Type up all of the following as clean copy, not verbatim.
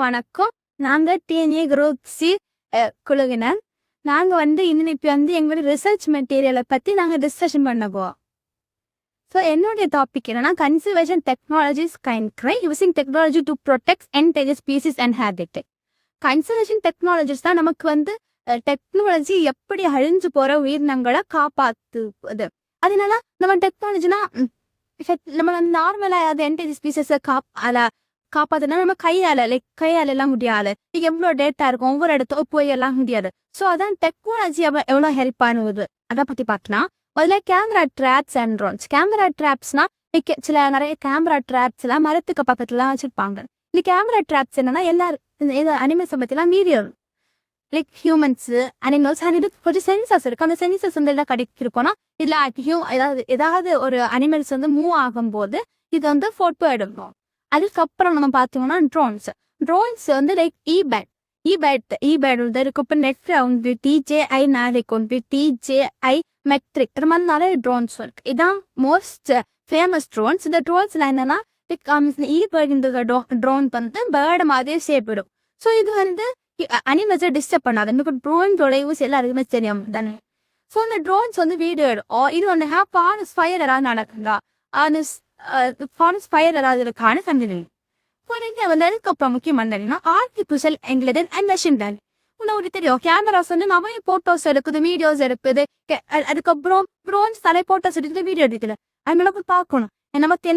வணக்கம். நாங்க DNA group C குழுவினர். நாங்க இன்னைக்கு எங்களோட ரிசர்ச் மெட்டீரியலை பத்தி நாங்க டிஸ்கஷன் பண்ண போவோம். ஸோ என்னுடைய டாபிக் என்னன்னா conservation technologies kind using technology to protect endangered species and habitat. Conservation technologies தான் நமக்கு டெக்னாலஜி எப்படி அழிஞ்சு போற உயிரினங்களை காப்பாத்துது. அதனால நம்ம டெக்னாலஜினா நம்ம நார்மலா என்டேஜஸ் ஸ்பீசிஸை காப்பாத்துனா நம்ம கையால எல்லாம் முடியாது. இங்க எவ்வளவு டேட்டா இருக்கும், ஒவ்வொரு இடத்துல போய் எல்லாம் முடியாது. ஸோ அதான் டெக்னாலஜி எவ்வளவு ஹெல்ப் பண்ணுவது அதை பத்தி பார்க்கலாம். முதல்ல camera traps and drones. Camera ட்ராப்ஸ்னா சில நிறைய கேமரா ட்ராப்ஸ் எல்லாம் மரத்துக்கு பக்கத்துல வச்சிருப்பாங்க. இந்த கேமரா ட்ராப்ஸ் என்னன்னா எல்லாரும் அனிமல்ஸ் பத்திலாம் மீடியம் லைக் ஹியூமன்ஸ் அனிமல்ஸ் இது கொஞ்சம் சென்சஸ் இருக்கு. அந்த சென்சஸ் எல்லாம் கிடைக்கிருக்கோம்னா இதுல ஏதாவது ஒரு அனிமல்ஸ் மூவ் ஆகும்போது இது போட்டோ எடுக்கும். அதுக்கப்புறம் நம்ம பார்த்தோம்னா ட்ரோன்ஸ் லைக் இபேட் இருக்கு. இப்போ நெட் டிஜேஐ நாளைக்கு டிஜேஐ மெட்ரிக் இது மாதிரி நிறைய ட்ரோன்ஸ் இருக்கு. இதான் மோஸ்ட் ஃபேமஸ் ட்ரோன்ஸ். இந்த ட்ரோன்ஸ்ல என்னன்னா இபேட் ட்ரோன் பேர்டு மாதிரியே சேப்பிடும். ஸோ இது அனிமல்ஸை டிஸ்டர்ப் பண்ணாது. எனக்கு ட்ரோன்ஸோட யூஸ் எல்லாருக்குமே தெரியும் தானே. ஸோ இந்த ட்ரோன்ஸ் வீடியோ இது ஃபாரஸ்ட் ஃபயர் ஏதாவது நடக்குதா, ஃபாரஸ்ட் ஃபயர் ஏதாவது இருக்கான்னு கண்டுபிடிக்கும். அதுக்கப்புறம் முக்கியமான artificial intelligence and machine learning. உங்களுக்கு தெரியும் கேமராஸ் நிறைய போட்டோஸ் எடுக்குது, வீடியோஸ் எடுக்குது. அதுக்கப்புறம் ட்ரோன்ஸ் நிறைய போட்டோஸ் எடுக்குது, வீடியோ எடுக்குது. அது நமக்கு பார்க்கணும். நமக்கு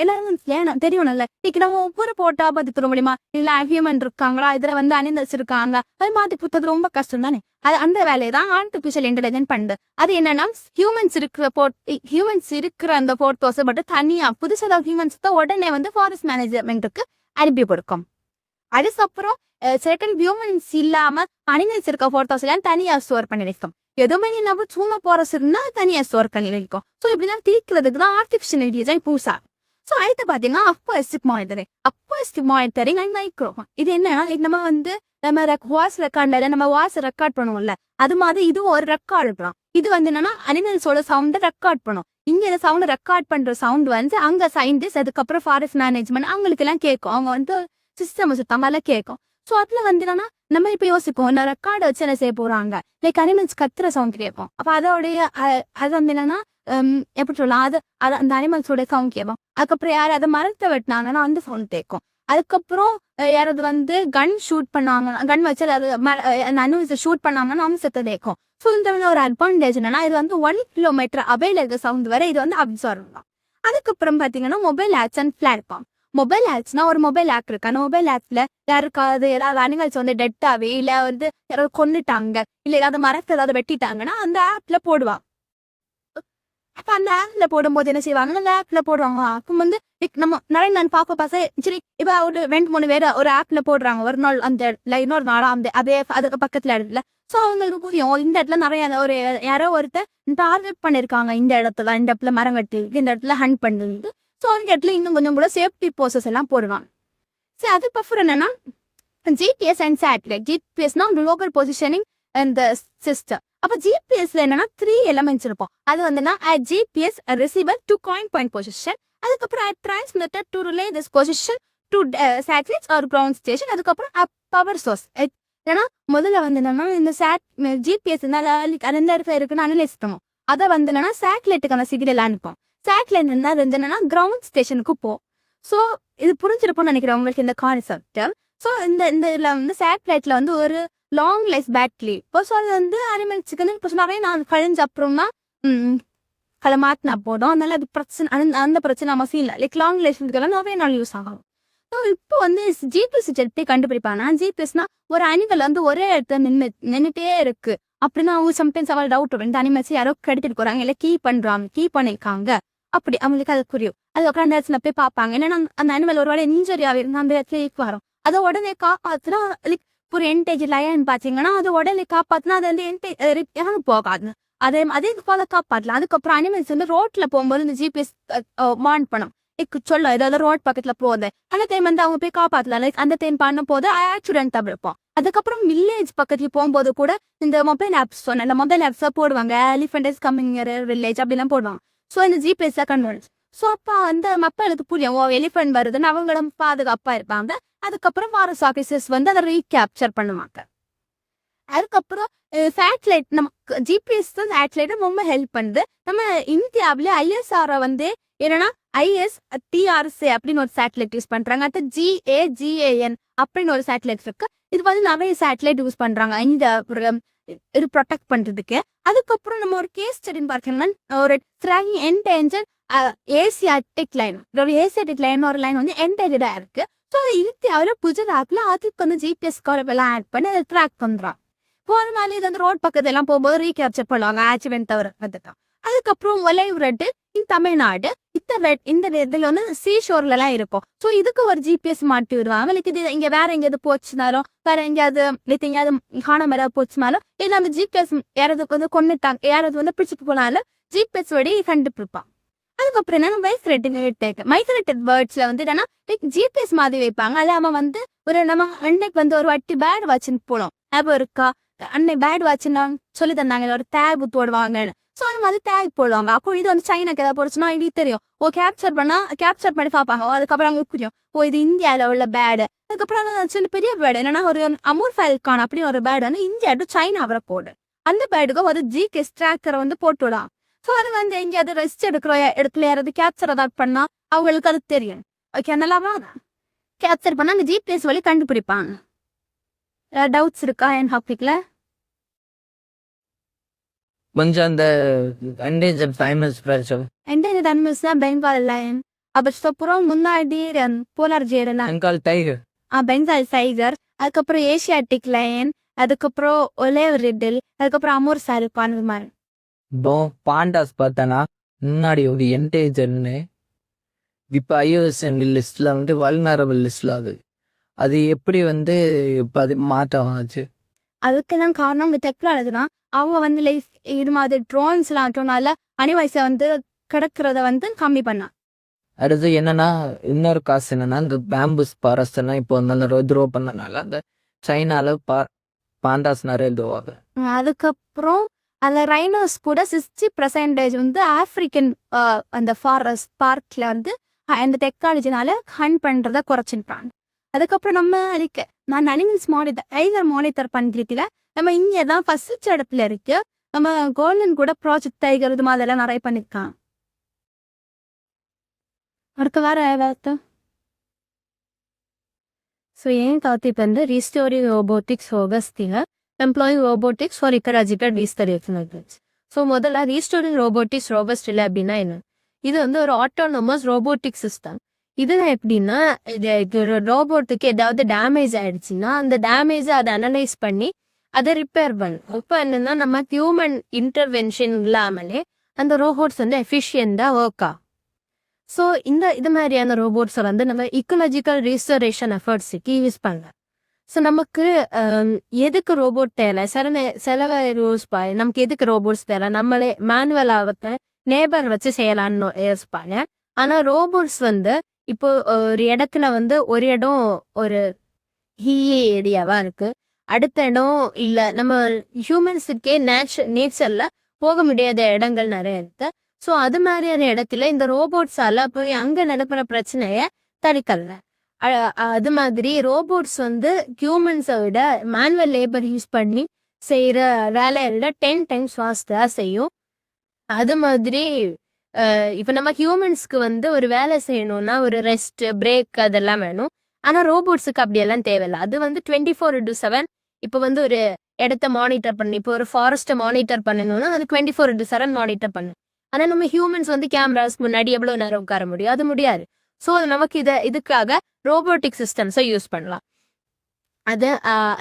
எல்லாரும் தெரியணும்ல. இன்னைக்கு நம்ம ஒவ்வொரு போட்டோ பார்த்துக்க முடியுமா? இல்ல ஹியூமன் இருக்காங்களா, இதுல அனிமல்ஸ் இருக்காங்க, அது மாதிரி புத்தது ரொம்ப கஷ்டம் தானே. அது அந்த வேலையை தான் ஆர்டிஃபிஷியல் இன்டெலிஜென்ஸ் பண்ணுது. அது என்னன்னா ஹியூமன்ஸ் இருக்கிற அந்த போட்டோஸ் மட்டும் தனியா புதுசாக ஹியூமன்ஸ் தான் உடனே ஃபாரஸ்ட் மேனேஜ்மெண்ட்டுக்கு அனுப்பி கொடுக்கும். அதுக்கப்புறம் செகண்ட் ஹியூமன்ஸ் இல்லாம அனிமல்ஸ் இருக்க போட்டோஸ் எல்லாம் தனியா ஸ்டோர் பண்ணி வைக்கும். எதுவுமே நம்ம சும்மா போறதுன்னா தனியா ஸ்டோர் பண்ணி வைக்கும். ஸோ இப்படிலாம் திரிக்கிறதுக்கு தான் ஆர்டிஃபிஷியல் இன்டெலிஜென்ஸ் புதுசா. ஸோ அடுத்து பாத்தீங்கன்னா அப்போஸ்டிக் மானிட்டரிங் அண்ட் மைக்ரோஃபோன். இது என்னன்னா நம்ம நம்ம வாய்ஸ் ரெக்கார்ட்ல நம்ம வாய்ஸ் ரெக்கார்ட் பண்ணுவோம்ல, அது மாதிரி இது ஒரு ரெக்கார்ட் இருக்கலாம். இது என்னன்னா அனிமல்ஸோட சவுண்டை ரெக்கார்ட் பண்ணும். இங்க இந்த சவுண்ட் ரெக்கார்ட் பண்ற சவுண்ட் அங்க சயின்டிஸ்ட் அதுக்கப்புறம் ஃபாரஸ்ட் மேனேஜ்மெண்ட் அவங்களுக்கு எல்லாம் கேட்கும். அவங்க சிஸ்டம் சுத்தமால கேட்கும். ஸோ அதுல என்னன்னா நம்ம இப்ப யோசிப்போம், இந்த ரெக்கார்டை வச்சு என்ன செய்ய போறாங்க, லைக் அனிமல்ஸ் கத்துற சவுண்ட் கேட்போம். அப்ப அதோடைய அது என்னன்னா எப்படி சொல்லலாம், அது அந்த அனிமல்ஸோட சவுண்ட் கேட்போம். அதுக்கப்புறம் யார் அதை மரத்தை வெட்டினாங்கன்னா அந்த சவுண்ட் கேட்கும். அதுக்கப்புறம் யாராவது கன் ஷூட் பண்ணாங்கன்னா, கன் வச்சு அந்த அனிமல்ஸை ஷூட் பண்ணாங்கன்னா அம்சத்தை கேட்கும். ஸோ இந்த ஒரு அட்வான்டேஜ் என்னன்னா இது 1 கிலோமீட்டர் அவையில் இருக்க சவுண்ட் வரை இது அப்சர்வ் பண்ணலாம். அதுக்கப்புறம் பாத்தீங்கன்னா mobile apps and platform. Mobile ஆப்ஸ்னா ஒரு மொபைல் ஆப் இருக்கு. அந்த மொபைல் ஆப்ல யாருக்காவது ஏதாவது அனிமல்ஸ் டெட்டாவே இல்ல யாராவது கொண்டுட்டாங்க இல்ல ஏதாவது மரத்தை ஏதாவது வெட்டிட்டாங்கன்னா அந்த ஆப்ல போடுவாங்க. அப்ப அந்த ஆப்ல போடும்போது என்ன செய்வாங்க, அந்த ஆப்ல போடுவாங்க. அப்ப நம்ம நிறைய நான் பாப்ப சரி இப்ப ஒரு 2-3 பேர் ஒரு ஆப்ல போடுறாங்க ஒரு நாள், அந்த இன்னொரு நாளும் அதே அதுக்கு பக்கத்துல இடத்துல. ஸோ அவங்களுக்கு புரியும் இந்த இடத்துல நிறைய ஒரு யாரோ ஒருத்தர் டார்கெட் பண்ணிருக்காங்க, இந்த இடத்துல மரம் வெட்டி இந்த இடத்துல ஹண்ட் பண்ணிருக்கு. ஸோ அந்த இடத்துல இன்னும் கொஞ்சம் கூட சேஃப்டி ப்ரோசஸ் எல்லாம் போடுவாங்க. சரி அதுக்கப்புறம் என்னன்னா ஜிபிஎஸ் அண்ட் சேட்டலைட். ஜிபிஎஸ்னா குளோபல் பொசிஷனிங் அந்த சிஸ்டம். அப்ப ஜிபிஎஸ்ல என்னன்னா 3 எலமெண்ட்ஸ் இருக்கும். அது GPS receiver to point position. அதுக்கப்புறம் transmitter to relay this position to satellites or ground station. அதுக்கப்புறம் பவர் சோர்ஸ். ஏன்னா முதல்ல என்னன்னா இந்த ஜிபிஎஸ் அந்த இடத்துல இருக்குன்னு அனலைஸ் பண்ணுவோம். அதை என்னன்னா சேட்டலைட்டுக்கான சிக்னல் அனுப்போம். சேட்டலைட் என்னன்னா கிரவுண்ட் ஸ்டேஷனுக்கு போகும். ஸோ இது புரிஞ்சிருப்போம்னு நினைக்கிறேன் உங்களுக்கு இந்த கான்செப்ட். ஸோ இதுல சேட்டலைட்ல ஒரு லாங் லைஃப் பேட்டரி. இப்போ ஸோ அது அனிமல்ஸுக்கு இப்போ நிறைய நான் கழிஞ்ச அப்புறம்னா அதை மாற்றினா போதும். அதனால அது பிரச்சனை அந்த பிரச்சனை அவசியம் இல்லை. லைக் லாங் லைஃப் நிறைய நாள் யூஸ் ஆகும். ஸோ இப்போ ஜிபிஎஸ் எப்படி கண்டுபிடிப்பாங்கன்னா ஜிபிஎஸ்னா ஒரு அனிமல் ஒரே இடத்துல நின்றுட்டே இருக்கு அப்படின்னா அவங்க சம்டைம்ஸ் அவள் டவுட் வரும், இந்த அனிமல்ஸ் யாரோ கெடுத்துட்டு போறாங்க இல்லை கீ பண்ணிருக்காங்க அப்படி அவங்களுக்கு அது புரியும். அதுக்கப்புறம் அந்த இடத்துல போய் பார்ப்பாங்க. ஏன்னா அந்த அனிமல் ஒரு வேலை இன்ஜுரி ஆகிருந்தா அந்த இடத்துல வரும். அதை உடனே காப்பாத்துனா லைக் ஒரு என்டேஜ் லயன் பாத்தீங்கன்னா அது உடனே காப்பாத்துனா அது போகாது. அதே போல காப்பாற்றலாம். அதுக்கப்புறம் அனிமல்ஸ் ரோட்ல போகும்போது இந்த ஜிபிஎஸ் வார்ன் பண்ணும், சொல்ல ஏதாவது ரோட் பக்கத்துல போகுது அந்த டைம் அவங்க போய் காப்பாத்தலாம். லைக் அந்த டைம் பண்ணும் போது ஆக்சிடென்ட் இருப்போம். அதுக்கப்புறம் வில்லேஜ் பக்கத்துல போகும்போது கூட இந்த மொபைல் ஆப்ஸ் சொன்ன மொபைல் ஆப்ஸ் போடுவாங்க. எலிஃபென்ட் இஸ் கம்மிங் வில்லேஜ் அப்படிலாம் போடுவாங்க. ஸோ இந்த ஜிபிஎஸ் கன்வெர்ஸ். ஸோ அப்போ அந்த மக்களுக்கு புரியும், ஓ எலிஃபென்ட் வருதுன்னு, அவங்களும் பாதுகாப்பா இருப்பாங்க. அதுக்கப்புறம் ஃபாரஸ்ட் ஆஃபீஸர்ஸ் வந்து அதை ரீகேப்சர் பண்ணுவாங்க. அதுக்கப்புறம் சேட்டலைட், நமக்கு ஜிபிஎஸ் தான் சேட்டலைட் ரொம்ப ஹெல்ப் பண்ணுது. நம்ம இந்தியாவில ஐஎஸ்ஆர் வந்து என்னன்னா ISTRC அப்படின்னு ஒரு சேட்டலைட் யூஸ் பண்றாங்க. அடுத்து GAGAN அப்படின்னு ஒரு சேட்டலைட் இருக்கு. இது வந்து நிறைய சேட்டலைட் யூஸ் பண்றாங்க இந்த இது ப்ரொடெக்ட் பண்றதுக்கு. அதுக்கப்புறம் நம்ம ஒரு கேஸ் ஸ்டடின்னு பார்த்தீங்கன்னா, ஒரு என்டேஞ்சர் ஏசியாட்டிக் லைன், ஒரு ஏசியாட்டிக் லைன் ஒரு லைன் வந்து என்டேஞ்சரா இருக்கு. ஸோ இந்தியாவில் குஜராத்ல அதுக்கு வந்து ஜிபிஎஸ் எல்லாம் ஆட் பண்ணி அதை ட்ராக் பண்றாங்க. போற மாதிரி இது வந்து ரோட் பக்கத்துல எல்லாம் போகும்போது ரீகேப்சர் பண்ணுவாங்க, ஆக்சிடென்ட் தவிர வந்துட்டான். அதுக்கப்புறம் ஒலைவ் ரெட்டு தமிழ்நாடு இந்த இடத்துல வந்து சீஷோர்ல எல்லாம் இருக்கும். ஸோ இதுக்கு ஒரு ஜிபிஎஸ் மாட்டி விடுவாங்க. இது இங்க வேற எங்கேயாவது போச்சுனாலும், வேற எங்கேயாவது காணாம ஏதாவது போச்சுனாலும், இல்லை நம்ம ஜிபிஎஸ் யாராவது வந்து கொண்டுட்டாங்க, யாராவது வந்து பிடிச்சிட்டு போனாலும் ஜிபிஎஸ் வழி கண்டுபிடிப்பான். அதுக்கப்புறம் என்னன்னா மைக்ரேட்டட் பேர்ட்ஸ்ல வந்து என்னன்னா ஜிபிஎஸ் மாதிரி வைப்பாங்க. அல்லாம வந்து ஒரு நம்ம அன்னைக்கு வந்து ஒரு வாட்டி பேட் வாட்ச்னு போனோம், ஞாபகம் இருக்கா? அன்னை பேட் வாட்ச்னா சொல்லி தந்தாங்க, ஒரு டேக் போடுவாங்கன்னு. ஸோ அந்த மாதிரி டேக் போடுவாங்க. அப்போ இது வந்து சைனாக்கு ஏதாவது போடுச்சுன்னா எங்களுக்கு தெரியும். ஓ கேப்சர் பண்ணி பார்ப்பாங்க. அதுக்கப்புறம் அவங்களுக்கு புரியும், ஓ இது இந்தியாவில் உள்ள பேடு. அதுக்கப்புறம் சின்ன பெரிய பேடு என்னன்னா ஒரு அமூர் ஃபைல்கான் அப்படி ஒரு பேடு வந்து இந்தியா டு சைனா அவரை போடு. அந்த பேடுக்கு ஒரு ஜிபிஎஸ் ட்ராக்கரை வந்து போட்டு விடலாம். ஸோ அது வந்து எங்கேயாவது ரெஸ்ட் எடுக்கிற இடத்துல யாராவது கேப்சர் ஏதாவது பண்ணா அவங்களுக்கு அது தெரியும். ஓகே, நல்லாவா? கேப்சர் பண்ணா அந்த ஜிபிஎஸ் வழி கண்டுபிடிப்பாங்க. டவுட்ஸ் இருக்கா என் டாபிக்ல? கொஞ்சம் அந்த endangered animals தான் பெங்கால் லயன், அப்புறம் முன்னாடி போலார் ஜேரலாம், பெங்கால் டைகர், பெங்கால் டைகர், அதுக்கப்புறம் ஏசியாட்டிக் லயன், அதுக்கப்புறம் ஒலேவ் ரிட்டில், அதுக்கப்புறம் அமூர் சாருக்கான் மாதிரி. பாண்டாஸ் பார்த்தனா முன்னாடி ஒரு என்டேஜர்னு இப்போ IUCN லிஸ்ட்ல வந்து வல்னரபிள் லிஸ்ட்ல அது எப்படி வந்து இப்போ அது மாற்றம் ஆச்சு? அதுக்கெல்லாம் காரணம் இந்த டெக்னாலஜி தான். அவங்க வந்து லைஃப் இது மாதிரி ட்ரோன்ஸ்லாம் ஆட்டோனால அனிவயசை வந்து கிடக்கிறத வந்து கம்மி பண்ணா. அடுத்து என்னன்னா, இன்னொரு காசு என்னன்னா, இந்த பேம்பூஸ் ஃபாரஸ்ட் எல்லாம் இப்போ வந்து த்ரோ பண்ணனால அந்த சைனால பாண்டாஸ் நிறைய இதுவாங்க. அதுக்கப்புறம் அந்த ரைனோஸ் கூட 60% வந்து ஆப்பிரிக்கன் அந்த ஃபாரஸ்ட் பார்க்ல வந்து அந்த டெக்னாலஜினால ஹண்ட் பண்றத குறைச்சிருப்பாங்க. அதுக்கப்புறம் நம்ம நான் அனிமல்ஸ் மானிட்டர் பண்ணிருக்கல, நம்ம இங்கே தான் ஃபர்ஸ்ட் இடத்துல இருக்கு. நம்ம கோல்டன் கூட ப்ராஜெக்ட் டைகர் இது மாதிரிலாம் நிறைய பண்ணிருக்கான். அடுத்து வேற ஏதாவது? ஸோ ஏன் காத்திப்பு வந்து ரீஸ்டோரிங் ரோபோட்டிக்ஸ் ஓகஸ்திங்க employing robotics for ecological restoration. So முதல்ல ரீஸ்டோரிங் ரோபோட்டிக்ஸ் ரோபஸ்ட் இல்லை அப்படின்னா என்ன? இது வந்து ஒரு ஆட்டோனமஸ் ரோபோட்டிக் சிஸ்டம். இதுதான் எப்படின்னா, இது ரோபோட்டுக்கு ஏதாவது டேமேஜ் ஆயிடுச்சுன்னா அந்த டேமேஜை அதை அனலைஸ் பண்ணி அதை ரிப்பேர் பண்ணும். இப்போ என்னன்னா, நம்ம ஹியூமன் இன்டர்வென்ஷன் இல்லாமலே அந்த ரோபோட்ஸ் வந்து எஃபிஷியண்டாக ஒர்க் ஆகும். ஸோ இது மாதிரியான ரோபோட்ஸை வந்து நம்ம இக்கலாஜிக்கல் ரீஸ்டரேஷன் எஃபர்ட்ஸுக்கு யூஸ் பண்ணலாம். ஸோ நமக்கு எதுக்கு ரோபோட் தேவை? சில யோசிப்பாங்க, நமக்கு எதுக்கு ரோபோட்ஸ் தேவை, நம்மளே மேனுவலாக நேபர் வச்சு செய்யலான்னு யோசிப்பாங்க. ஆனால் ரோபோட்ஸ் வந்து இப்போ ஒரு இடத்துல வந்து ஒரு இடம் ஒரு ஏரியாவா இருக்கு, அடுத்த இடம் இல்லை, நம்ம ஹியூமன்ஸுக்கே நேச்சர்ல போக முடியாத இடங்கள் நிறைய இருக்கு. ஸோ அது மாதிரியான இடத்துல இந்த ரோபோட்ஸால போய் அங்கே நடக்கிற பிரச்சனைய தடுக்கல. அது மாதிரி ரோபோட்ஸ் வந்து ஹியூமன்ஸை விட மேனுவல் லேபர் யூஸ் பண்ணி செய்கிற வேலையில 10 times ஃபாஸ்ட்டாக செய்யும். அது மாதிரி இப்போ நம்ம ஹியூமன்ஸ்க்கு வந்து ஒரு வேலை செய்யணும்னா ஒரு ரெஸ்ட் பிரேக் அதெல்லாம் வேணும். ஆனால் ரோபோட்ஸுக்கு அப்படியெல்லாம் தேவையில்லை. அது வந்து 24/7 இப்போ வந்து ஒரு இடத்த மானிட்டர் பண்ணி, இப்போ ஒரு ஃபாரஸ்ட்டை மானிட்டர் பண்ணணும்னா அது 24/7 மானிட்டர் பண்ணும். ஆனால் நம்ம ஹியூமன்ஸ் வந்து கேமராஸ் முன்னாடி எவ்வளோ நேரம் உட்கார முடியும்? அது முடியாது. ஸோ நமக்கு இதுக்காக ரோபோட்டிக் சிஸ்டம்ஸை யூஸ் பண்ணலாம்.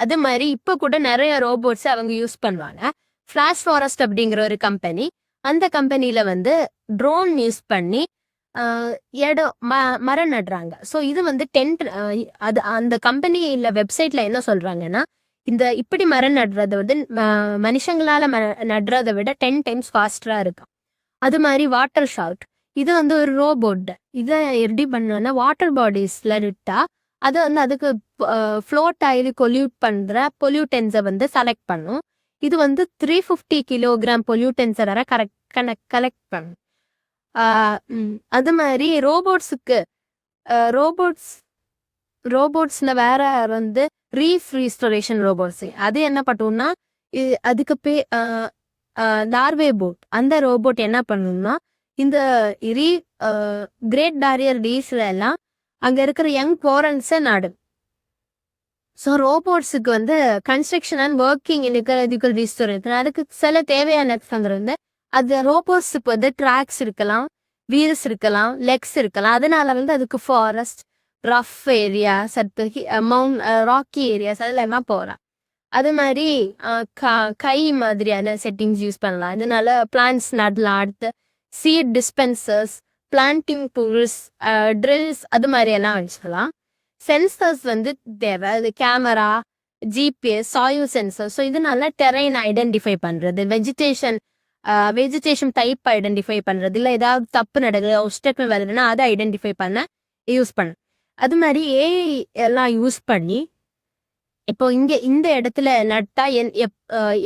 அது மாதிரி இப்போ கூட நிறைய ரோபோட்ஸை அவங்க யூஸ் பண்ணுவாங்க. ஃப்ளாஷ் ஃபாரஸ்ட் அப்படிங்கிற ஒரு கம்பெனி, அந்த கம்பெனியில் வந்து ட்ரோன் யூஸ் பண்ணி இடம் மரம் நடுறாங்க. ஸோ இது வந்து அந்த கம்பெனியில் வெப்சைட்டில் என்ன சொல்கிறாங்கன்னா, இப்படி மரம் நடுறத வந்து மனுஷங்களால் நடுறதை விட 10 times ஃபாஸ்டராக இருக்கும். அது மாதிரி வாட்டர் ஷாட், இது வந்து ஒரு ரோபோட். இதை எப்படி பண்ணோன்னா, வாட்டர் பாடிஸில் விட்டா அது வந்து அதுக்கு ஃப்ளோட் ஆகி பொல்யூட்டன்ஸை வந்து செலக்ட் பண்ணும். இது வந்து 350 kilogram பொல்யூட்டன்ஸை வர கலெக்ட் பண்ணும். அது மாதிரி ரோபோட்ஸுக்கு ரோபோட்ஸ்ல வேற வந்து ரீஃப் ரீஸ்டோரேஷன் ரோபோட்ஸ். அது என்ன பண்ணும்னா அதுக்கு நார்வே போட். அந்த ரோபோட் என்ன பண்ணணும்னா இந்த கிரேட் பேரியர் ரீஃப்ல எல்லாம் அங்க இருக்கிற யங் கோரல்ஸை நாடு. ஸோ ரோபோட்ஸுக்கு வந்து கன்ஸ்ட்ரக்ஷன் அண்ட் ஒர்க்கிங் இன்இக்வாலிட்டிக்கல் ரீஸ்டோரேஷன் அதுக்கு சில தேவையான வந்து அது ரோபோட்ஸுக்கு வந்து ட்ராக்ஸ் இருக்கலாம், வீல்ஸ் இருக்கலாம், லெக்ஸ் இருக்கலாம். அதனால வந்து அதுக்கு ஃபாரஸ்ட், ரஃப் ஏரியாஸ், அடுத்து ராக்கி ஏரியாஸ் அதெல்லாம் போகலாம். அது மாதிரி கை மாதிரியான செட்டிங்ஸ் யூஸ் பண்ணலாம். இதனால பிளான்ட்ஸ் நடலாம். அடுத்து seed dispensers, planting tools, drills அது மாதிரி எல்லாம் வச்சுக்கலாம். சென்சர்ஸ் வந்து தேவை. அது camera, GPS, soil sensor. So இதனால டெரைன் ஐடென்டிஃபை பண்ணுறது, வெஜிடேஷன் டைப் ஐடென்டிஃபை பண்ணுறது, இல்லை ஏதாவது தப்பு நடக்குது, ஒஸ்டக்கிள் வருதுன்னா அதை ஐடென்டிஃபை பண்ண யூஸ் பண்ண. அது மாதிரி ஏஐ எல்லாம் யூஸ் பண்ணி இப்போ இந்த இடத்துல நட்டா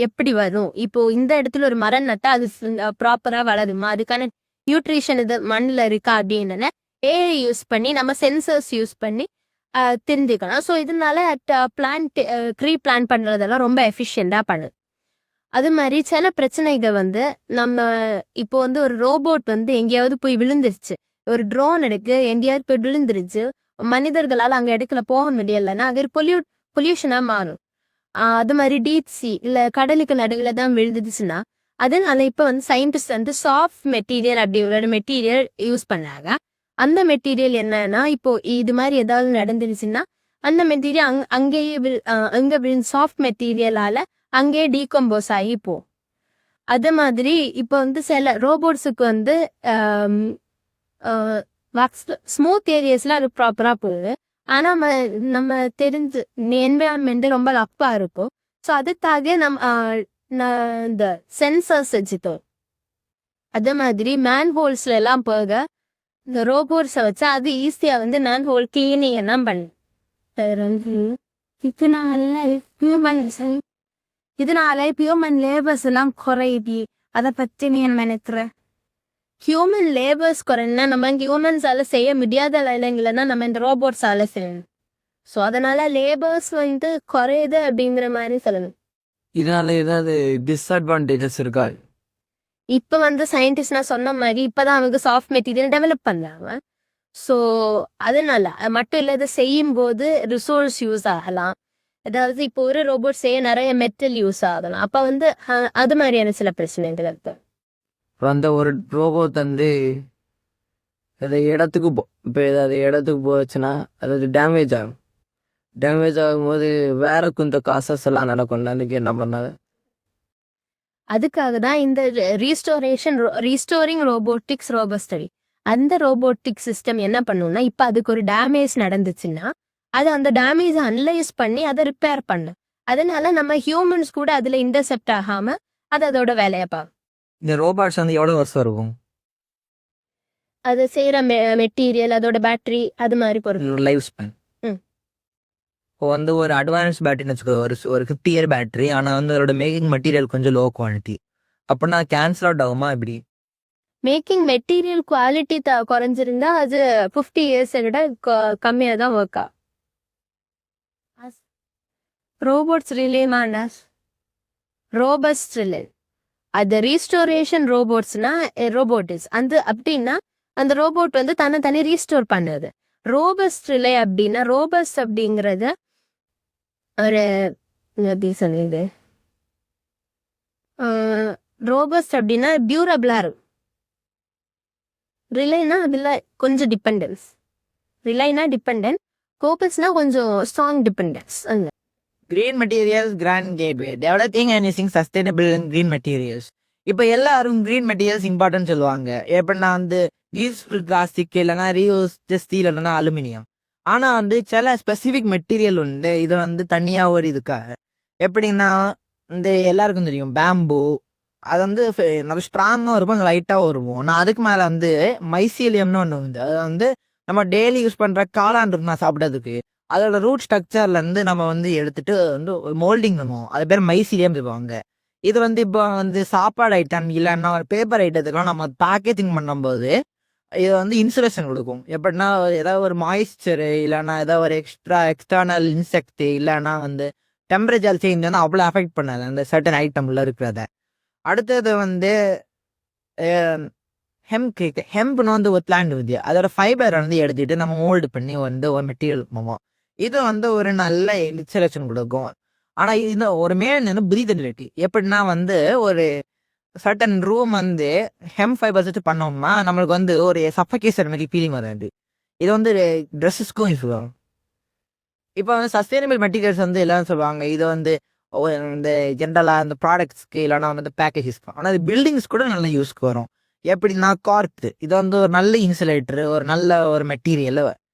எப்படி வரும், இப்போ இந்த இடத்துல ஒரு மரம் நட்டா அது ப்ராப்பராக வளருமா, அதுக்கான நியூட்ரிஷன் இது மண்ணில் இருக்கா அப்படின்னு ஏஐ யூஸ் பண்ணி நம்ம சென்சர்ஸ் யூஸ் பண்ணி தெரிஞ்சுக்கலாம். ஸோ இதனால பிளான் பண்ணுறதெல்லாம் ரொம்ப எஃபிஷியண்டாக பண்ணுது. அது மாதிரி சில பிரச்சனைகள் வந்து நம்ம இப்போ வந்து ஒரு ரோபோட் வந்து எங்கேயாவது போய் விழுந்துருச்சு, ஒரு ட்ரோன் எடுக்கு எங்கேயாவது போய் விழுந்துருச்சு, மனிதர்களால் அங்கே இடத்துல போக முடியலைன்னா அது பொல்யூஷனாக மாறும். அது மாதிரி டீப் சி இல்லை கடலுக்கு நடுவில் தான் விழுந்துச்சுன்னா அதனால இப்போ வந்து சயின்டிஸ்ட் வந்து சாஃப்ட் மெட்டீரியல் அப்படிங்கிற மெட்டீரியல் யூஸ் பண்ணாங்க. அந்த மெட்டீரியல் என்னன்னா இப்போ இது மாதிரி ஏதாவது நடந்துருச்சுன்னா அந்த மெட்டீரியல் அங்கே சாஃப்ட் மெட்டீரியலால அங்கேயே டீகம்போஸ் ஆகி போகும். அது மாதிரி இப்போ வந்து சில ரோபோட்ஸுக்கு வந்து ஸ்மூத் ஏரியாஸ்ல அது ப்ராப்பராக போகுது. ஆனால் நம்ம தெரிஞ்சு என்வரான்மெண்ட் ரொம்ப ரஃப்பாக இருக்கும். ஸோ அதுக்காக இந்த சென்சர்ஸ் வச்சுட்டோம். அதே மாதிரி மேன் ஹோல்ஸ்ல எல்லாம் போக இந்த ரோபோட்ஸை வச்சா அது ஈஸியாக வந்து மேன் ஹோல் கிளீனிங் எல்லாம் இதனால ஹியூமன் லேபர்ஸ் எல்லாம் குறையுது. அதை பற்றி நீ என்ன நினைக்கிற? ஹியூமன் லேபர்ஸ் குறைன்னா நம்ம ஹியூமன்ஸால செய்ய முடியாத வேலைங்களா நம்ம இந்த ரோபோட்ஸால செய்யணும். ஸோ அதனால லேபர்ஸ் வந்து குறையுது அப்படிங்கிற மாதிரி சொல்லணும். இதனால ஏதாவது டிஸ்அட்வான்டேஜஸ் இருக்கா? இப்போ வந்து சயின்டிஸ்ட் நான் சொன்ன மாதிரி இப்போதான் அவங்க சாஃப்ட் மெட்டீரியல் டெவலப் பண்ணாங்க. ஸோ அதனால மட்டும் இல்லை, இதை செய்யும் போது ரிசோர்ஸ் யூஸ் ஆகலாம். அதாவது இப்போ ஒரு ரோபோட் செய்ய நிறைய மெட்டல் யூஸ் ஆகலாம். அப்போ வந்து அது மாதிரியான சில பிரச்சனைகள் இருக்கு. அந்த ஒரு ரோபோட் வந்து இப்போ ஏதாவது இடத்துக்கு போச்சுன்னா அதாவது டேமேஜ் ஆகும்போது வேற கொஞ்சம் காசஸ் எல்லாம் நடக்கும். அதுக்கு என்ன பண்ணாது? அதுக்காக தான் இந்த ரீஸ்டோரிங் ரோபோட்டிக்ஸ் ரோபோஸ்டடி. அந்த ரோபோட்டிக் சிஸ்டம் என்ன பண்ணும்னா இப்போ அதுக்கு ஒரு டேமேஜ் நடந்துச்சுன்னா அது அந்த டேமேஜை அனலைஸ் பண்ணி அதை ரிப்பேர் பண்ணும். அதனால நம்ம ஹியூமன்ஸ் கூட அதுல இன்டர்செப்ட் ஆகாம அது அதோட வேலையை பார்க்கும். இந்த ரோபோட்ஸ் வந்து எவ்வளோ வருஷம் இருக்கும்? அது செய்யற மெட்டீரியல், அதோட பேட்டரி அது மாதிரி பொறுத்து லைஃப் ஸ்பேன். இப்போ வந்து ஒரு அட்வான்ஸ் பேட்டரின்னு வச்சுக்கோ, ஒரு 50 இயர் பேட்டரி. ஆனால் வந்து அதோட மேக்கிங் மெட்டீரியல் கொஞ்சம் லோ குவாலிட்டி. அப்படின்னா கேன்சல் அவுட் ஆகுமா இப்படி? மேக்கிங் மெட்டீரியல் குவாலிட்டி குறைஞ்சிருந்தா அது 50 இயர்ஸை விட கம்மியாக தான் ஒர்க் ஆகும். ரோபோட்ஸ் ரிலேமான ரோபஸ்ட் ரிலே அது ரீஸ்டோரேஷன் ரோபோட்ஸ்னா ரோபோட்டிக்ஸ் அந்த அப்படின்னா அந்த ரோபோட் வந்து தனி ரீஸ்டோர் பண்ணுது. ரோபஸ்ட் ரிலே அப்படின்னா ரோபஸ்ட் அப்படிங்கிறது ஒரு எப்படி சொல்லுது, ரோபஸ்ட் அப்படின்னா டியூரபிளா இருக்கும். ரிலேனா அதுல கொஞ்சம் டிபெண்டன்ஸ். ரிலைனா டிபெண்டன்ட், கோபஸ்னா கொஞ்சம் ஸ்ட்ராங் டிபெண்டன்ஸ். அந்த green materials grand gateway developing and using sustainable green materials. இப்போ எல்லாரும் கிரீன் மெட்டீரியல்ஸ் இம்பார்ட்டன்ட் சொல்லுவாங்க. எப்படின்னா வந்து ரீயூஸ்ஃபுல் பிளாஸ்டிக், இல்லைன்னா ரீயூஸ் ஸ்டீல், இல்லைன்னா அலுமினியம். ஆனால் வந்து சில ஸ்பெசிஃபிக் மெட்டீரியல் உண்டு. இதை வந்து தனியாக ஒரு இதுக்காக எப்படின்னா இந்த எல்லாருக்கும் தெரியும் பேம்பு. அது வந்து நல்ல ஸ்ட்ராங்காக இருக்கும், லைட்டாக வருவோம். நான் அதுக்கு மேலே வந்து மைசீலியம்னு ஒன்று வந்து அது வந்து நம்ம டெய்லி யூஸ் பண்ணுற காளான் இருக்கும் நான் சாப்பிட்றதுக்கு. அதோட ரூட் ஸ்ட்ரக்சர்லேருந்து நம்ம வந்து எடுத்துட்டு வந்து மோல்டிங் பண்ணுவோம். அது பேர் மைசீலியம் சொல்லுவாங்க. இது வந்து இப்போ வந்து சாப்பாடு ஐட்டம் இல்லைன்னா ஒரு பேப்பர் ஐட்டத்துக்குலாம் நம்ம பேக்கேஜிங் பண்ணும்போது இது வந்து இன்சுலேஷன் கொடுக்கும். எப்படின்னா ஏதாவது ஒரு மாய்ஸ்சரு இல்லைன்னா ஏதாவது ஒரு எக்ஸ்டர்னல் இன்செக்ட் இல்லைன்னா வந்து டெம்பரேச்சர் சேஞ்ச் வந்து அவ்வளோ அஃபெக்ட் பண்ணாது அந்த சர்டன் ஐட்டம்ல இருக்கிறத. அடுத்தது வந்து ஹெம்ப்னு வந்து ஒரு பிளான்ட் வித்தியா அதோட ஃபைபர் வந்து எடுத்துட்டு நம்ம மோல்டு பண்ணி வந்து ஒரு மெட்டீரியல் பண்ணுவோம். இது வந்து ஒரு நல்ல இன்சுலேஷன் கொடுக்கும். ஆனா இது ஒரு மெயின் பிரீதபிலிட்டி. எப்படின்னா வந்து ஒரு சர்டன் ரூம் வந்து ஹெம் ஃபைபர்ஸ் வச்சு பண்ணோம்னா நம்மளுக்கு வந்து ஒரு சஃபகேஷன் மாதிரி ஃபீலிங் வராது. இது வந்து ட்ரெஸ்ஸஸ்க்கும் யூஸ் ஆகும். இப்போ வந்து சஸ்டைனபிள் மெட்டீரியல்ஸ் வந்து எல்லாரும் சொல்லுவாங்க இது வந்து இந்த ஜென்ரலாக இந்த ப்ராடக்ட்ஸ்க்கு இல்லைனா வந்து பேக்கேஜஸ். ஆனால் அது பில்டிங்ஸ் கூட நல்ல யூஸ்க்கு வரும். எப்படின்னா கார்க்கு இது வந்து ஒரு நல்ல இன்சுலேட்டர் ஒரு நல்ல ஒரு மெட்டீரியல்.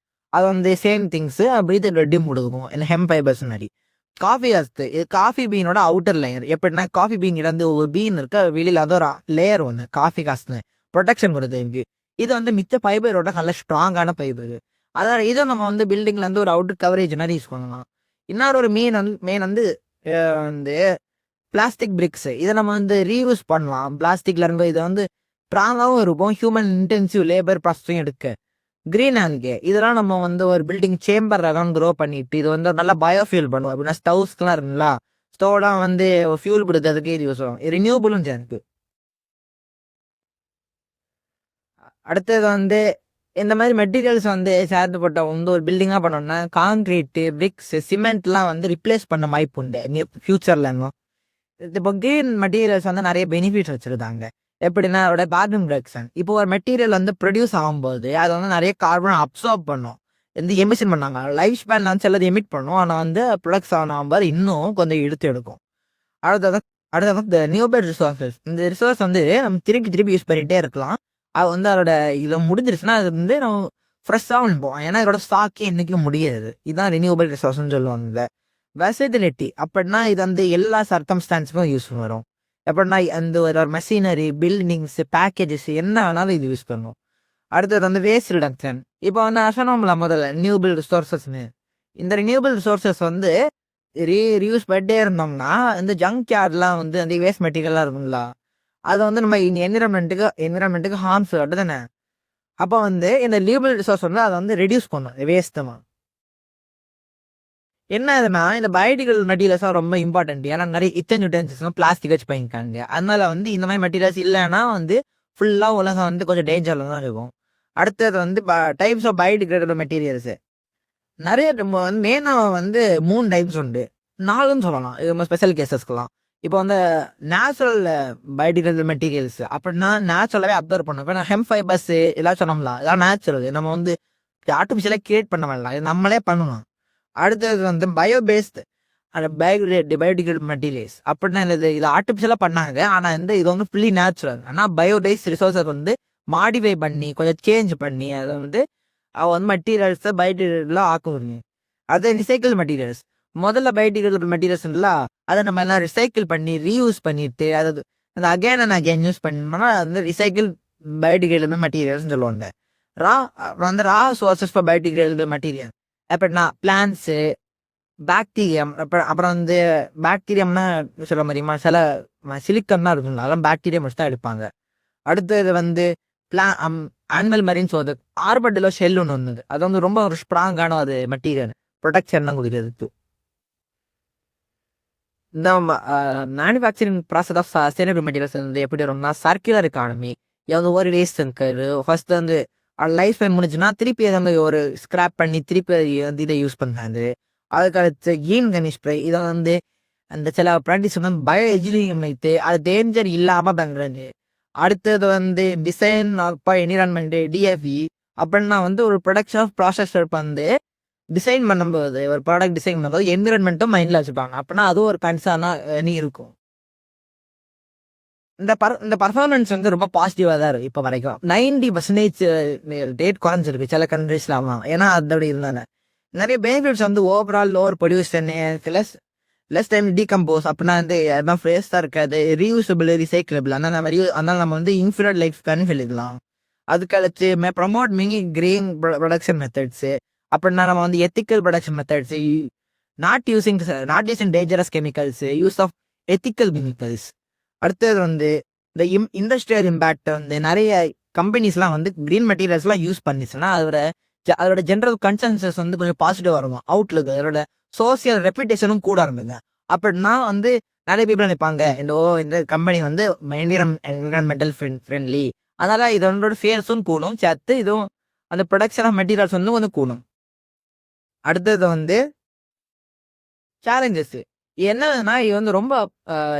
அது வந்து சேம் திங்ஸு அப்படி ரெட்யூம் கொடுக்கும் இல்லை ஹெம் ஃபைபர்ஸ் மாதிரி. காஃபி அஸ்து இது காஃபி பீனோட அவுட்டர் லேயர். எப்படின்னா காஃபி பீன் வந்து ஒரு பீன் இருக்கு வெளியில் அது ஒரு லேயர் ஒன்று காஃபி காசுன்னு ப்ரொடெக்ஷன் கொடுத்து. இது வந்து மிச்ச ஃபைபரோட நல்ல ஸ்ட்ராங்கான ஃபைபர். அதான் இதை நம்ம வந்து பில்டிங்ல இருந்து ஒரு அவுட்டர் கவரேஜ் மாதிரி யூஸ் பண்ணலாம். இன்னொரு ஒரு மெயின் வந்து வந்து பிளாஸ்டிக் பிரிக்ஸ். இதை நம்ம வந்து ரீயூஸ் பண்ணலாம். பிளாஸ்டிக்ல இருந்து இதை வந்து ஸ்ட்ராங்காகவும் இருக்கும். ஹியூமன் இன்டென்சிவ் லேபர் ப்ராசஸையும் எடுக்க. கிரீன் ஆல்கே இதெல்லாம் நம்ம வந்து ஒரு பில்டிங் சேம்பர் எல்லாம் க்ரோ பண்ணிட்டு இது வந்து நல்லா பயோஃபியூல் பண்ணுவோம். அப்படின்னா ஸ்டவ்ஸ்லாம் இருக்குங்களா ஸ்டவ்லாம் வந்து ஃபியூல் கொடுத்ததுக்கு இது யூஸ் ஆகும். ரினியூபிளும் சேர்ந்து. அடுத்தது வந்து இந்த மாதிரி மெட்டீரியல்ஸ் வந்து சேர்த்து போட்ட வந்து ஒரு பில்டிங்காக பண்ணோம்னா கான்கிரீட்டு பிரிக்ஸ் சிமெண்ட்லாம் வந்து ரிப்ளேஸ் பண்ண வாய்ப்பு உண்டு ஃபியூச்சர்ல இருந்தும். இப்போ கிரீன் மெட்டீரியல்ஸ் வந்து நிறைய பெனிஃபிட்ஸ் வச்சுருக்காங்க. எப்படின்னா அதோட கார்பன் ரிடக்ஷன். இப்போ ஒரு மெட்டீரியல் வந்து ப்ரொடியூஸ் ஆகும்போது அது வந்து நிறைய கார்பன் அப்சார்ப் பண்ணும். இந்த எமிஷன் பண்ணாங்க லைஃப் ஸ்பேன் வந்து சிலது எமிட் பண்ணும். ஆனால் வந்து ப்ரொடக்ஷன் ஆகும்போது இன்னும் கொஞ்சம் எடுத்து எடுக்கும். அடுத்தது இந்த நியூபர் ரிசோர்ஸஸ். இந்த ரிசோர்ஸ் வந்து நம்ம திருப்பி யூஸ் பண்ணிகிட்டே இருக்கலாம். அது வந்து அதோட இதை முடிஞ்சிருச்சுன்னா அது வந்து நம்ம ஃப்ரெஷ்ஷாக அனுப்போம். ஏன்னா இதோட ஸ்டாக்கே என்றைக்கும் முடியாது. இதுதான் ரினியூவபிள் ரிசோர்ஸ்ன்னு சொல்லுவாங்க. வெர்சட்டிலிட்டி அப்படின்னா இது வந்து எல்லா சர்க்கம்ஸ்டான்ஸுக்கும் யூஸ் வரும். எப்படின்னா அந்த ஒரு மெஷினரி பில்டிங்ஸ் பேக்கேஜஸ் என்ன வேணாலும் இது யூஸ் பண்ணும். அடுத்தது வந்து வேஸ்ட் ரிடக்ஷன். இப்போ வந்து அசனோம்ல முதல்ல ரினியூவபிள் ரிசோர்ஸஸ்ன்னு இந்த ரினியூவபிள் ரிசோர்ஸஸ் வந்து ரீயூஸ் பண்ணிட்டே இருந்தோம்னா இந்த ஜங்க் யார்ட்லாம் வந்து அந்த வேஸ்ட் மெட்டீரியலாக இருக்குங்களா அது வந்து நம்ம என்விரான்மெண்ட்டுக்கு ஹார்ம்ஸ் தானே. அப்போ வந்து இந்த ரினியூவபிள் ரிசோர்ஸ் வந்து அதை வந்து ரெடியூஸ் பண்ணும் வேஸ்ட்டமா. என்ன இதுனா இந்த பயோடிகல் மெட்டீரியல்ஸாக ரொம்ப இம்பார்ட்டன்ட். ஏன்னா நிறைய இத்தனை யூட்டென்சில்ஸ்லாம் பிளாஸ்டிக் வச்சு பண்ணியிருக்காங்க. அதனால வந்து இந்த மாதிரி மெட்டீரியல்ஸ் இல்லைன்னா வந்து ஃபுல்லாக உலகம் வந்து கொஞ்சம் டேஞ்சரில் தான் இருக்கும். அடுத்தது வந்து டைப்ஸ் ஆஃப் பயோடிகிரேடபிள் மெட்டீரியல்ஸு நிறைய வந்து மெயினாக வந்து 3 டைப்ஸ் உண்டு. 4ன்னு சொல்லலாம் இது நம்ம ஸ்பெஷல் கேசஸ்க்கெலாம். இப்போ வந்து நேச்சுரல் பயோடிகிரேடபிள் மெட்டீரியல்ஸ் அப்படின்னா நேச்சுரலாகவே அப்சர்வ் பண்ணும். இப்போ நான் ஹெம் ஃபைபர்ஸ் எல்லாம் சொன்னோம்லாம் இதெல்லாம் நேச்சுரல். நம்ம வந்து ஆர்டிஃபிஷியலாக கிரியேட் பண்ண வேண்டாம். இது நம்மளே பண்ணணும். அடுத்தது வந்து பயோபேஸ்ட் அந்த பயோடிகிரேடபிள் மெட்டீரியல்ஸ் அப்படின்னா இது ஆர்டிஃபிஷியலாக பண்ணாங்க. ஆனால் வந்து இது வந்து ஃபுல்லி நேச்சுரல். ஆனால் பயோபேஸ்ட் ரிசோர்ஸஸ் வந்து மாடிஃபை பண்ணி கொஞ்சம் சேஞ்ச் பண்ணி அதை வந்து வந்து மெட்டீரியல்ஸை பயோடிகிரேடபிளாக ஆக்குவீங்க. அது ரிசைக்கிள் மெட்டீரியல்ஸ். முதல்ல பயோடிகிரேடபிள் மெட்டீரியல்ஸ்ல அதை நம்ம எல்லாம் ரிசைக்கிள் பண்ணி ரீயூஸ் பண்ணிட்டு அதாவது அந்த அகைன் அண்ட் அகைன் யூஸ் பண்ணோம்னா அது ரிசைக்கிள் பயோடிகிரேடபிள் மெட்டீரியல்ஸ்னு சொல்லுவாங்க. ரா சோர்சஸ் ஃபார் பயோடிகிரேடபிள் மெட்டீரியல் எப்படின்னா பிளான்ஸு பாக்டீரியம் அப்புறம் வந்து பாக்டீரியம்னா சொல்ல மாதிரிமா சில சிலிக்கன்னா இருக்குங்களா அதெல்லாம் பாக்டீரியா மட்டும் தான் எடுப்பாங்க. அடுத்தது வந்து அனிமல் மரீன்ஸ் வந்து ஆர்பட்டிலோ ஷெல் ஒன்று வந்தது. அது வந்து ரொம்ப ஒரு ஸ்ட்ராங்கான அது மெட்டீரியல் ப்ரொடெக்ஷன் தான் கொடுக்குறதுக்கு. இந்த manufacturing process of sustainable materials வந்து எப்படி வரும்னா சர்க்குலர் எக்கானமி. வந்து ஒரு வேஸ்ட் இருக்காது. ஃபர்ஸ்ட் வந்து லைஃப் டைம் முடிஞ்சுன்னா திருப்பி அதை வந்து ஒரு ஸ்கிராப் பண்ணி திருப்பி வந்து இதை யூஸ் பண்ணுறாங்க. அதுக்கடுத்து கிரீன் கனிஸ்ப்ரை இதை வந்து அந்த சில ப்ராக்டிஸ் வந்து பயோ என்ஜினியரிங் வைத்து அது டேஞ்சர் இல்லாமல் பண்ணுறது. அடுத்தது வந்து டிசைன் ஆஃப் என்விரான்மெண்ட் டிஎஃப்இ அப்படின்னா வந்து ஒரு ப்ரொடக்ஷன் ஆஃப் ப்ராசஸர் வந்து டிசைன் பண்ணும்போது ஒரு ப்ராடக்ட் டிசைன் பண்ணும்போது என்விரான்மெண்ட்டும் மைண்டில் வச்சுப்பாங்க. அப்படின்னா அதுவும் ஒரு கன்சர்னா இருக்கும். இந்த பர்ஃபார்மன்ஸ் வந்து ரொம்ப பாசிட்டிவாக தான் இருக்குது. இப்போ வரைக்கும் 90% ரேட் குறைஞ்சிருக்கு சில கண்ட்ரீஸ்லாம். ஏன்னா அதோட இருந்தாங்க நிறைய பெனிஃபிட்ஸ் வந்து overall lower pollution less time decompose அப்படின்னா வந்து எல்லாம் ஃப்ரெஷ்ஷாக இருக்காது. ரீயூசபிள் ரீசைக்கிளபிள் அதனால நம்ம வந்து இன்ஃபினிட் லைஃப் ஸ்பேன் சொல்லிக்கலாம். அதுக்கடுத்து promote mini green production methods அப்படின்னா நம்ம வந்து ethical production methods not using dangerous chemicals use of ethical chemicals அடுத்தது வந்து இந்த இண்டஸ்ட்ரியல் இம்பேக்ட் வந்து நிறைய கம்பெனிஸ்லாம் வந்து கிரீன் மெட்டீரியல்ஸ்லாம் யூஸ் பண்ணிச்சுன்னா அதோட ஜென்ரல் கன்சென்சஸ் வந்து கொஞ்சம் பாசிட்டிவாக இருக்கும் அவுட்லுக், அதோட சோசியல் ரெப்யூட்டேஷனும் கூட இருந்தது. அப்படின்னா வந்து நிறைய பீப்புள் நினைப்பாங்க இந்த கம்பெனி வந்து என்விரான்மெண்டல் ஃப்ரெண்ட்லி, அதனால இதோட ஃபேர்ஸும் கூடும், சேர்த்து இதுவும் அந்த ப்ரொடக்ஷன் ஆஃப் மெட்டீரியல்ஸ் வந்து கொஞ்சம் கூடும். அடுத்தது வந்து சேலஞ்சஸ் என்னதுன்னா, இது வந்து ரொம்ப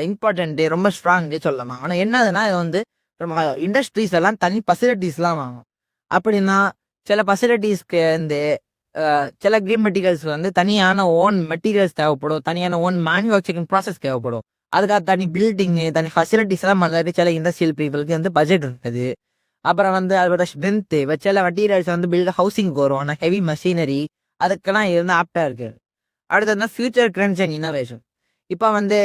இம்பார்ட்டன்ட்டு, ரொம்ப ஸ்ட்ராங்கு சொல்லலாம். ஆனால் என்னதுன்னா, இது வந்து நம்ம இண்டஸ்ட்ரீஸ் எல்லாம் தனி ஃபெசிலிட்டிஸ்லாம் வாங்கும். அப்படின்னா சில ஃபெசிலிட்டிஸ்க்கு வந்து சில கிரீன் மெட்டீரியல்ஸ் வந்து தனியான ஓன் மெட்டீரியல்ஸ் தேவைப்படும், தனியான ஓன் மேனுஃபேக்சரிங் ப்ராசஸ் தேவைப்படும். அதுக்காக தனி பில்டிங்கு, தனி ஃபெசிலிட்டிஸ் எல்லாம் மாதிரி சில இண்டஸ்ட்ரியல் பீப்புளுக்கு வந்து பட்ஜெட் இருக்குது. அப்புறம் வந்து அதோட ஸ்ட்ரென்த்து சில மெட்டீரியல்ஸ் வந்து பில்ட் ஹவுசிங்க்கு வரும், ஆனால் ஹெவி மெஷினரி அதுக்கெல்லாம் இது வந்து ஆப்டாக இருக்குது. அடுத்ததுனா ஃபியூச்சர் ட்ரெண்ட்ஸ் அண்ட் இன்னோவேஷன். இப்போ வந்து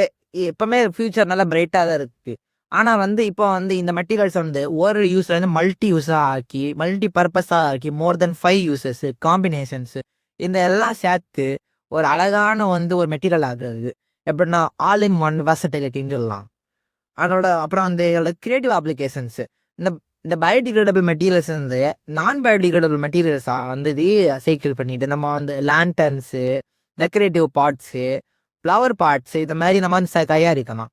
எப்பவுமே ஃபியூச்சர் நல்லா பிரைட்டாக தான் இருக்குது. ஆனால் வந்து இப்போ வந்து இந்த மெட்டீரியல்ஸ் வந்து ஒரு யூஸில் வந்து மல்டி யூஸாக ஆக்கி, மல்டி பர்பஸாக ஆக்கி, மோர் தென் 5 யூசஸ் காம்பினேஷன்ஸு இந்த எல்லாம் சேர்த்து ஒரு அழகான வந்து ஒரு மெட்டீரியல் ஆகுது. எப்படின்னா ஆல் இன் ஒன் வெர்சட்டிலிட்டின்னு சொல்லலாம். அப்புறம் வந்து கிரியேட்டிவ் அப்ளிகேஷன்ஸு இந்த பயோடிகிரேடபிள் மெட்டீரியல்ஸ் வந்து நான் பயோடிகிரேடபிள் மெட்டீரியல்ஸாக வந்து சைக்கிள் பண்ணிட்டு நம்ம வந்து லேண்டர்ன்ஸு, டெக்கரேட்டிவ் பார்ட்ஸு, ஃப்ளவர் பார்ட்ஸு இந்த மாதிரி நம்ம வந்து தயாரிக்கலாம்.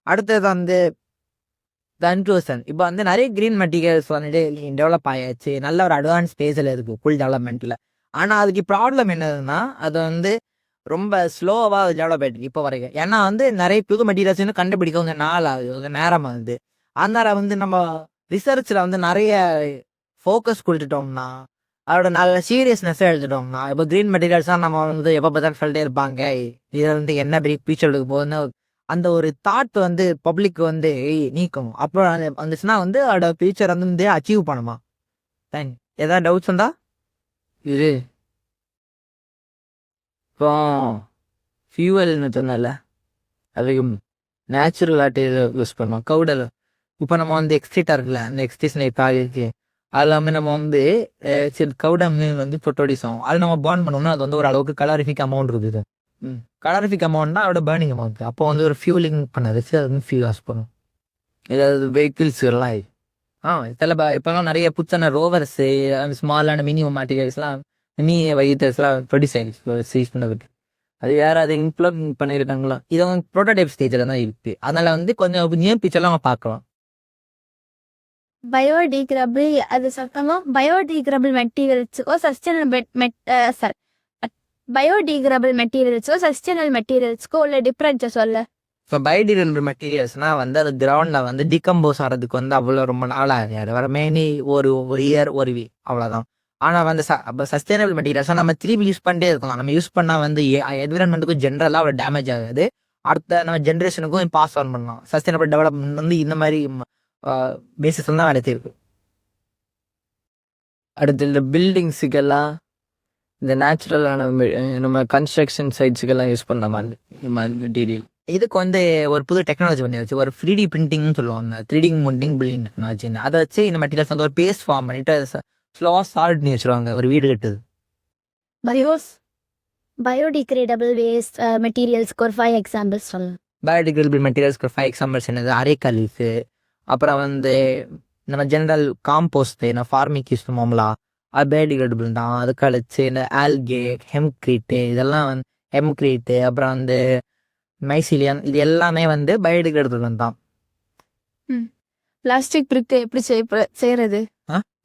அடுத்தது வந்து கன்க்ளூஷன். இப்போ வந்து நிறைய கிரீன் மெட்டீரியல்ஸ் வந்துட்டு டெவலப் ஆயாச்சு, நல்ல ஒரு அட்வான்ஸ் ஸ்பேஸில் இருக்குது ஃபுல் டெவலப்மெண்ட்டில். ஆனால் அதுக்கு ப்ராப்ளம் என்னதுன்னா, அது வந்து ரொம்ப ஸ்லோவாக டெவலப் ஆகிட்டு இப்போ வரைக்கும். ஏன்னா வந்து நிறைய புது மெட்டீரியல்ஸ் இன்னும் கண்டுபிடிக்க கொஞ்சம் நாள் ஆகுது, கொஞ்சம் நேரம் ஆகுது. அதனால வந்து நம்ம ரிசர்ச்சில் வந்து நிறைய ஃபோக்கஸ் கொடுத்துட்டோம்னா, அதோட நல்ல சீரியஸ்னஸ்ஸை எழுதிட்டோம்னா, இப்போ கிரீன் மெட்டீரியல்ஸாக நம்ம வந்து எப்போ பார்த்தாலும் சொல்லிட்டே இருப்பாங்க, இதில் வந்து என்ன பெரிய ஃபியூச்சருக்கு போகுதுன்னு அந்த ஒரு தாட் வந்து பப்ளிக் வந்து நீக்கும். அப்புறம் வந்துச்சுன்னா வந்து அதோட ஃபியூச்சர் வந்து அச்சீவ் பண்ணுமா. தேங்க். ஏதாவது டவுட்ஸ் வந்தா இது இப்போ ஃபியூவல்னு சொன்னல, அதுக்கு நேச்சுரல் ஆர்டிஃபிஷியல் யூஸ் பண்ணுவோம் கவுடல். இப்போ நம்ம வந்து எக்ஸ்ட்ரீட்டாக இருக்குல்ல, அந்த எக்ஸ்ட்ரீஷன் இப்போ ஆகிருக்கு. அது இல்லாமல் நம்ம வந்து சரி கவுடம் வந்து ப்ரொடியூஸ் ஆகும். அது நம்ம பர்ன் பண்ணோம்னா அது வந்து ஒரு அளவுக்கு கலரிஃபிக் அமௌண்ட் இருக்குது. கலரிஃபிக் அமௌண்ட்னா அதோட பேர்னிங் அமௌண்ட். அப்போ வந்து ஒரு ஃபியூலிங் பண்ணதுச்சு அது வந்து ஃபியூல் யூஸ் பண்ணும். ஏதாவது வெஹிக்கிள்ஸ் எல்லாம் சில இப்போலாம் நிறைய புத்தான ரோவர்ஸு, ஸ்மாலான மினிமம் மெட்டீரியல்ஸ்லாம் வெஹிக்கிள்ஸ்லாம் ப்ரொடியூஸ் ஆகிடுச்சு யூஸ் பண்ணதுக்கு. அது யாராவது இம்ப்ளிமெண்ட் பண்ணியிருக்காங்களா? இது வந்து ப்ரோட்டோடைப் ஸ்டேஜில் தான் இருக்குது. அதனால் வந்து கொஞ்சம் நியர் பிக்சர்லாம் நம்ம பார்க்கலாம். பயோடிகிரபிள் அது சொல்லுவோம். பயோடிகிரபிள் மெட்டீரியல்ஸோ பயோடிகிரபிள் மெட்டீரியல்ஸோ சஸ்டைனபிள் மெட்டீரியல்ஸ்க்கோ உள்ள டிஃப்ரென்ஸை சொல்ல. இப்போ பயோடிகிரேடபிள் மெட்டீரியல்ஸ்னால் வந்து அது கிரவுண்டில் வந்து டிகம்போஸ் ஆகிறதுக்கு வந்து அவ்வளோ ரொம்ப நாள் ஆகாது. வர மெயினி ஒரு இயர் ஒரு வீக் அவ்வளோதான். ஆனால் வந்து சஸ்டைனபிள் மெட்டீரியல்ஸாக நம்ம திரும்பி யூஸ் பண்ணிட்டே இருக்கலாம். நம்ம யூஸ் பண்ணால் வந்து என்விரான்மெண்ட்டுக்கும் ஜென்ரலாக அவ்வளோ டேமேஜ் ஆகாது. அடுத்த நம்ம ஜென்ரேஷனுக்கும் பாஸ் ஆன் பண்ணலாம். சஸ்டைனபிள் டெவலப்மெண்ட் வந்து இந்த மாதிரி பேசிஸில் தான் நடத்தியிருக்கு. அடுத்து இந்த பில்டிங்ஸுக்கெல்லாம் இந்த நேச்சுரலான நம்ம கன்ஸ்ட்ரக்ஷன் சைட்ஸுக்கெல்லாம் யூஸ் பண்ண மாதிரி இந்த மாதிரி மெட்டீரியல். இதுக்கு வந்து ஒரு புது டெக்னாலஜி பண்ணி வச்சு ஒரு 3D பிரிண்டிங்னு சொல்லுவாங்க. 3D printing building technology. அதை வச்சு இந்த மெட்டீரியல்ஸ் வந்து ஒரு பேஸ்ட் ஃபார்ம் பண்ணிட்டு ஸ்லோவாக சால்ட் பண்ணி வச்சுருவாங்க ஒரு வீடு கட்டுது. பயோடிகிரேடபிள் வேஸ்ட் மெட்டீரியல்ஸ்க்கு ஒரு 5 எக்ஸாம்பிள்ஸ் சொல்லலாம். பயோடிகிரேடபிள் மெட்டீரியல்ஸ்க்கு 5 எக்ஸாம்பிள்ஸ் என்னது? அரைக்கல்ஸு, அப்புறம் வந்து நம்ம ஜென்ரல் காம்போஸ்ட் நான் ஃபார்மிங் யூஸ் பண்ணுவோம்ல, அது பயோடிகிரேடபிள் தான். அது கழிச்சு இந்த ஆல்கே, ஹெம்க்ரீட்டு, இதெல்லாம் வந்து ஹெம்க்ரீட்டு, அப்புறம் வந்து மைசிலியன், இது எல்லாமே வந்து பயோடிகிரேடபிள் தான். பிளாஸ்டிக் பிரிக் எப்படி செய்யறது?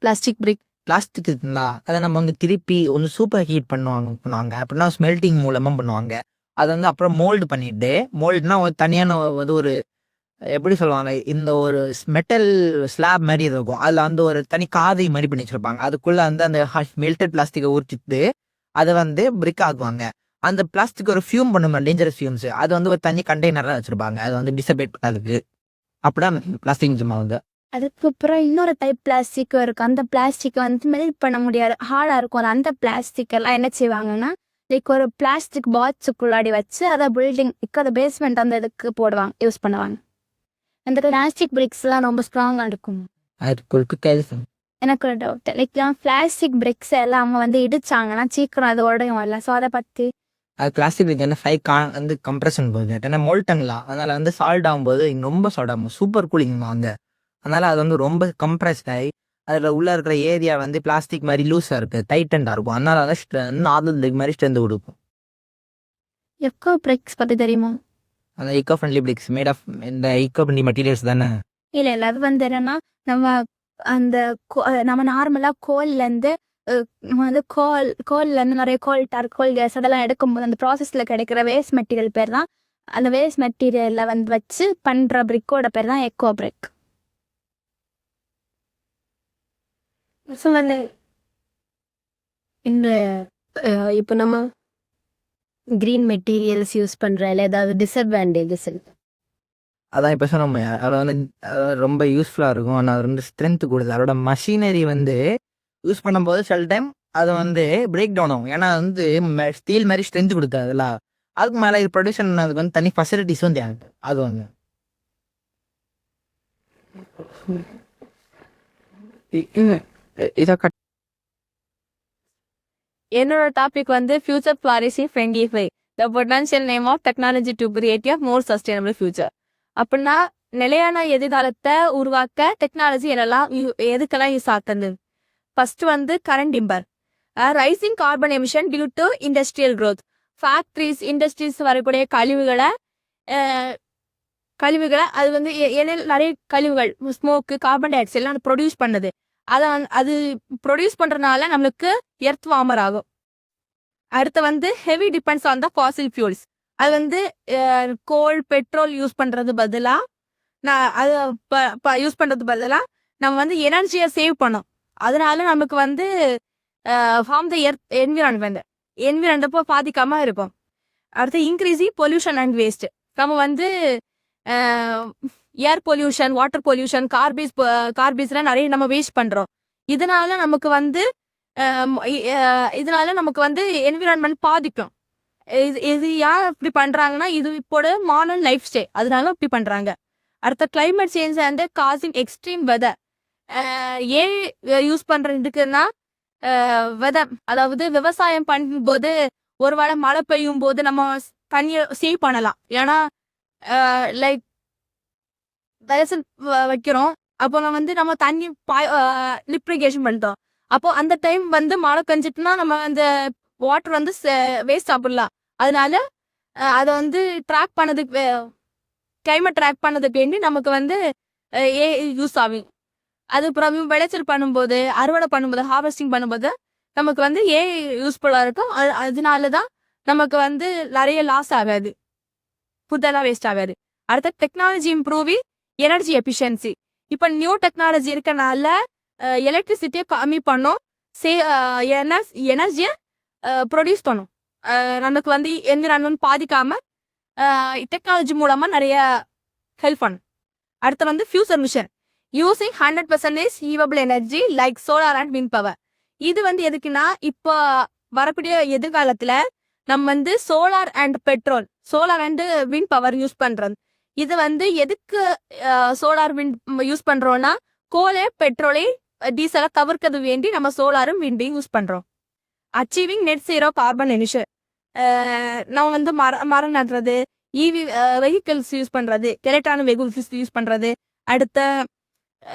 பிளாஸ்டிக் இருக்குங்களா, அதை நம்ம வந்து திருப்பி ஒன்று சூப்பர் ஹீட் பண்ணுவாங்க அப்படின்னா ஸ்மெல்டிங் மூலமாக பண்ணுவாங்க. அதை வந்து அப்புறம் மோல்டு பண்ணிட்டு, மோல்டுனா ஒரு தனியான வந்து ஒரு எப்படி சொல்லுவாங்க, இந்த ஒரு மெட்டல் ஸ்லாப் மாதிரி இருக்கும். அதில் வந்து ஒரு தனி காதை மாதிரி பண்ணி வச்சுருப்பாங்க. அதுக்குள்ளே வந்து அந்த மெல்டட் பிளாஸ்டிக்கை ஊற்றிட்டு அதை வந்து பிரிக் ஆக்குவாங்க. அந்த பிளாஸ்டிக் ஒரு ஃபியூம் பண்ணுமா, டேஞ்சரஸ் ஃபியூம்ஸ், அது வந்து ஒரு தனி கண்டெய்னராக வச்சுருப்பாங்க. அது வந்து டிசபேட் பண்ணதுக்கு. அப்படிதான் பிளாஸ்டிக் சும்மா வந்து. அதுக்கப்புறம் இன்னொரு டைப் பிளாஸ்டிக் இருக்கும். அந்த பிளாஸ்டிக்கை வந்து மெல்ட் பண்ண முடியாது, ஹார்டாக இருக்கும். அந்த பிளாஸ்டிக் எல்லாம் என்ன செய்வாங்கன்னா, லைக் ஒரு பிளாஸ்டிக் பாக்ஸுக்குள்ளாடி வச்சு அதை பில்டிங் அதை பேஸ்மெண்ட் அந்த இதுக்கு போடுவாங்க, யூஸ் பண்ணுவாங்க. அந்த பிளாஸ்டிக் பிரிக்ஸ்லாம் ரொம்ப ஸ்ட்ராங்காக இருக்கும். எனக்கு ஒரு டவுட், லைக் பிளாஸ்டிக் பிரிக்ஸ் எல்லாம் அவங்க வந்து இடிச்சாங்கன்னா சீக்கிரம் அது உடையும் இல்லை. ஸோ அதை பற்றி அது பிளாஸ்டிக் வந்து 5 வந்து கம்ப்ரெஷன் போகுது. ஏன்னா மோல்டன்லாம் அதனால வந்து சால்ட் ஆகும்போது ரொம்ப சால்ட் ஆகும். சூப்பர் கூலிங்மா அங்கே. அதனால அது வந்து ரொம்ப கம்ப்ரெஸ்ட் ஆகி அதில் உள்ள இருக்கிற ஏரியா வந்து பிளாஸ்டிக் மாதிரி லூஸாக இருக்குது, டைட்டண்டாக இருக்கும். அதனால தான் நார்மல் மாதிரி ஸ்ட்ரென்த் கொடுக்கும். எக்கோ பிரிக்ஸ் பத்தி தெரியுமா? அந்த eco friendly bricks made of இந்த ஈக்கோ ஃப்ரெண்ட்லி மெட்டீரியல்ஸ் தானே. இல்ல அது வந்து என்னன்னா நம்ம அந்த நம்ம நார்மலா கோல்ல இருந்து நம்ம வந்து கோல்ல இருந்து நிறைய கோல் கேஸ் அதெல்லாம் எடுக்கும்போது அந்த ப்ராசஸ்ல கிடைக்கிற வேஸ்ட் மெட்டீரியல் பேர் தான், அந்த வேஸ்ட் மெட்டீரியல்ல வந்து வச்சு பண்ற பிரிக்கோட பேர் தான் எக்கோ பிரிக். ஸோ வந்து இந்த இப்போ நம்ம கிரீன் மெட்டீரியல்ஸ் யூஸ் பண்றதுல ஏதாவது டிஸ்அட்வான்டேஜஸ் இருக்கு? அதான் இப்போ சொன்னோம், அதை வந்து ரொம்ப யூஸ்ஃபுல்லாக இருக்கும். ஆனால் அது வந்து ஸ்ட்ரென்த் கொடுது. அதோட மஷினரி வந்து யூஸ் பண்ணும்போது சில டைம் அது வந்து பிரேக் டவுன் ஆகும். ஏன்னா வந்து ஸ்டீல் மாதிரி ஸ்ட்ரென்த் கொடுத்தாது அதெல்லாம். அதுக்கு மேலே இது ப்ரொடியூஷன் அதுக்கு வந்து தனி ஃபெசிலிட்டிஸும் தேவை. அது வந்து இதை என்னோட டாபிக் வந்து future flourishing friendly by the potential name of technology to create a more sustainable future. அப்படின்னா நிலையான எதிர்காலத்தை உருவாக்க டெக்னாலஜி எதுக்கெல்லாம் யூஸ் ஆகுது? ஃபர்ஸ்ட் வந்து current timber, rising carbon emission due to industrial growth. Factories industries வரக்கூடிய கழிவுகளை அது வந்து நிறைய கழிவுகள் ஸ்மோக்கு கார்பன் டை ஆக்சைடு எல்லாம் ப்ரொடியூஸ் பண்ணுது. அது ப்ரொடியூஸ் பண்றதுனால நம்மளுக்கு எர்த் வார்மர் ஆகும். அடுத்து வந்து heavy depends on the Fazil fuels. அது வந்து கோல் பெட்ரோல் யூஸ் பண்றது பதிலாக நம்ம வந்து எனர்ஜியை சேவ் பண்ணோம். அதனால நமக்கு வந்து ஃபார்ம் த என்விரான்மெண்ட் பாதிக்காம இருக்கும். அடுத்து இன்க்ரீஸிங் பொல்யூஷன் அண்ட் வேஸ்ட். நம்ம வந்து ஏர் பொல்யூஷன், வாட்டர் பொல்யூஷன், கார்பீஸ்லாம் நிறைய நம்ம வேஸ்ட் பண்றோம். இதனால நமக்கு வந்து என்விரான்மெண்ட் பாதிக்கும். இது யார் இப்படி பண்றாங்கன்னா இது இப்போட மாடர்ன் லைஃப் ஸ்டைல், அதனால இப்படி பண்றாங்க. அடுத்த climate change and causing extreme weather. ஏன் யூஸ் பண்றதுக்குன்னா வெதர், அதாவது விவசாயம் பண்ணும்போது ஒருவேளை மழை பெய்யும் போது நம்ம தண்ணியை சேவ் பண்ணலாம். ஏன்னா லைக் தயசல் வைக்கிறோம், அப்போ வந்து நம்ம தண்ணி லிப்ரிகேஷன் பண்ணிட்டோம். அப்போ அந்த டைம் வந்து மழை பெஞ்சிட்டுனா நம்ம அந்த வாட்டர் வந்து வேஸ்ட் சாப்பிடலாம். அதனால அதை வந்து ட்ராக் பண்ணதுக்கு கிளைமேட் ட்ராக் பண்ணதுக்கு வேண்டி நமக்கு வந்து யூஸ் ஆகும். அது அப்புறம் விளைச்சல் பண்ணும்போது, அறுவடை பண்ணும்போது, ஹார்வெஸ்டிங் பண்ணும்போது நமக்கு வந்து யூஸ்ஃபுல்லாக இருக்கும். அதனால தான் நமக்கு வந்து நிறைய லாஸ் ஆகாது, ஃபுட்டெல்லாம் வேஸ்ட் ஆகாது. அடுத்த டெக்னாலஜி இம்ப்ரூவிங் எனர்ஜி எஃபிஷியன்சி. இப்போ நியூ டெக்னாலஜி இருக்கனால எலக்ட்ரிசிட்டியை கம்மி பண்ணும், எனர்ஜியை ப்ரொடியூஸ் பண்ணும். நமக்கு வந்து என்விரான்மெண்ட் பாதிக்காம டெக்னாலஜி மூலமா நிறைய ஹெல்ப் பண்ணும். அடுத்து வந்து future mission using 100% renewable energy like solar and wind power. இது வந்து எதுக்குன்னா இப்போ வரக்கூடிய எதிர்காலத்துல நம்ம வந்து solar and wind power use பண்றது. இது வந்து எதுக்கு சோலார் விண்ட் யூஸ் பண்றோம்னா கோலை, பெட்ரோலை, டீசலை தவிர்க்கிறது வேண்டி நம்ம சோலாரும் விண்டையும் யூஸ் பண்றோம். Achieving net zero carbon emission. நம்ம வந்து மரம் நடுறது, இவி வெஹிக்கிள்ஸ் யூஸ் பண்றது, எலக்ட்ரானிக் வெஹிக்கிள்ஸ் யூஸ் பண்றது, அடுத்த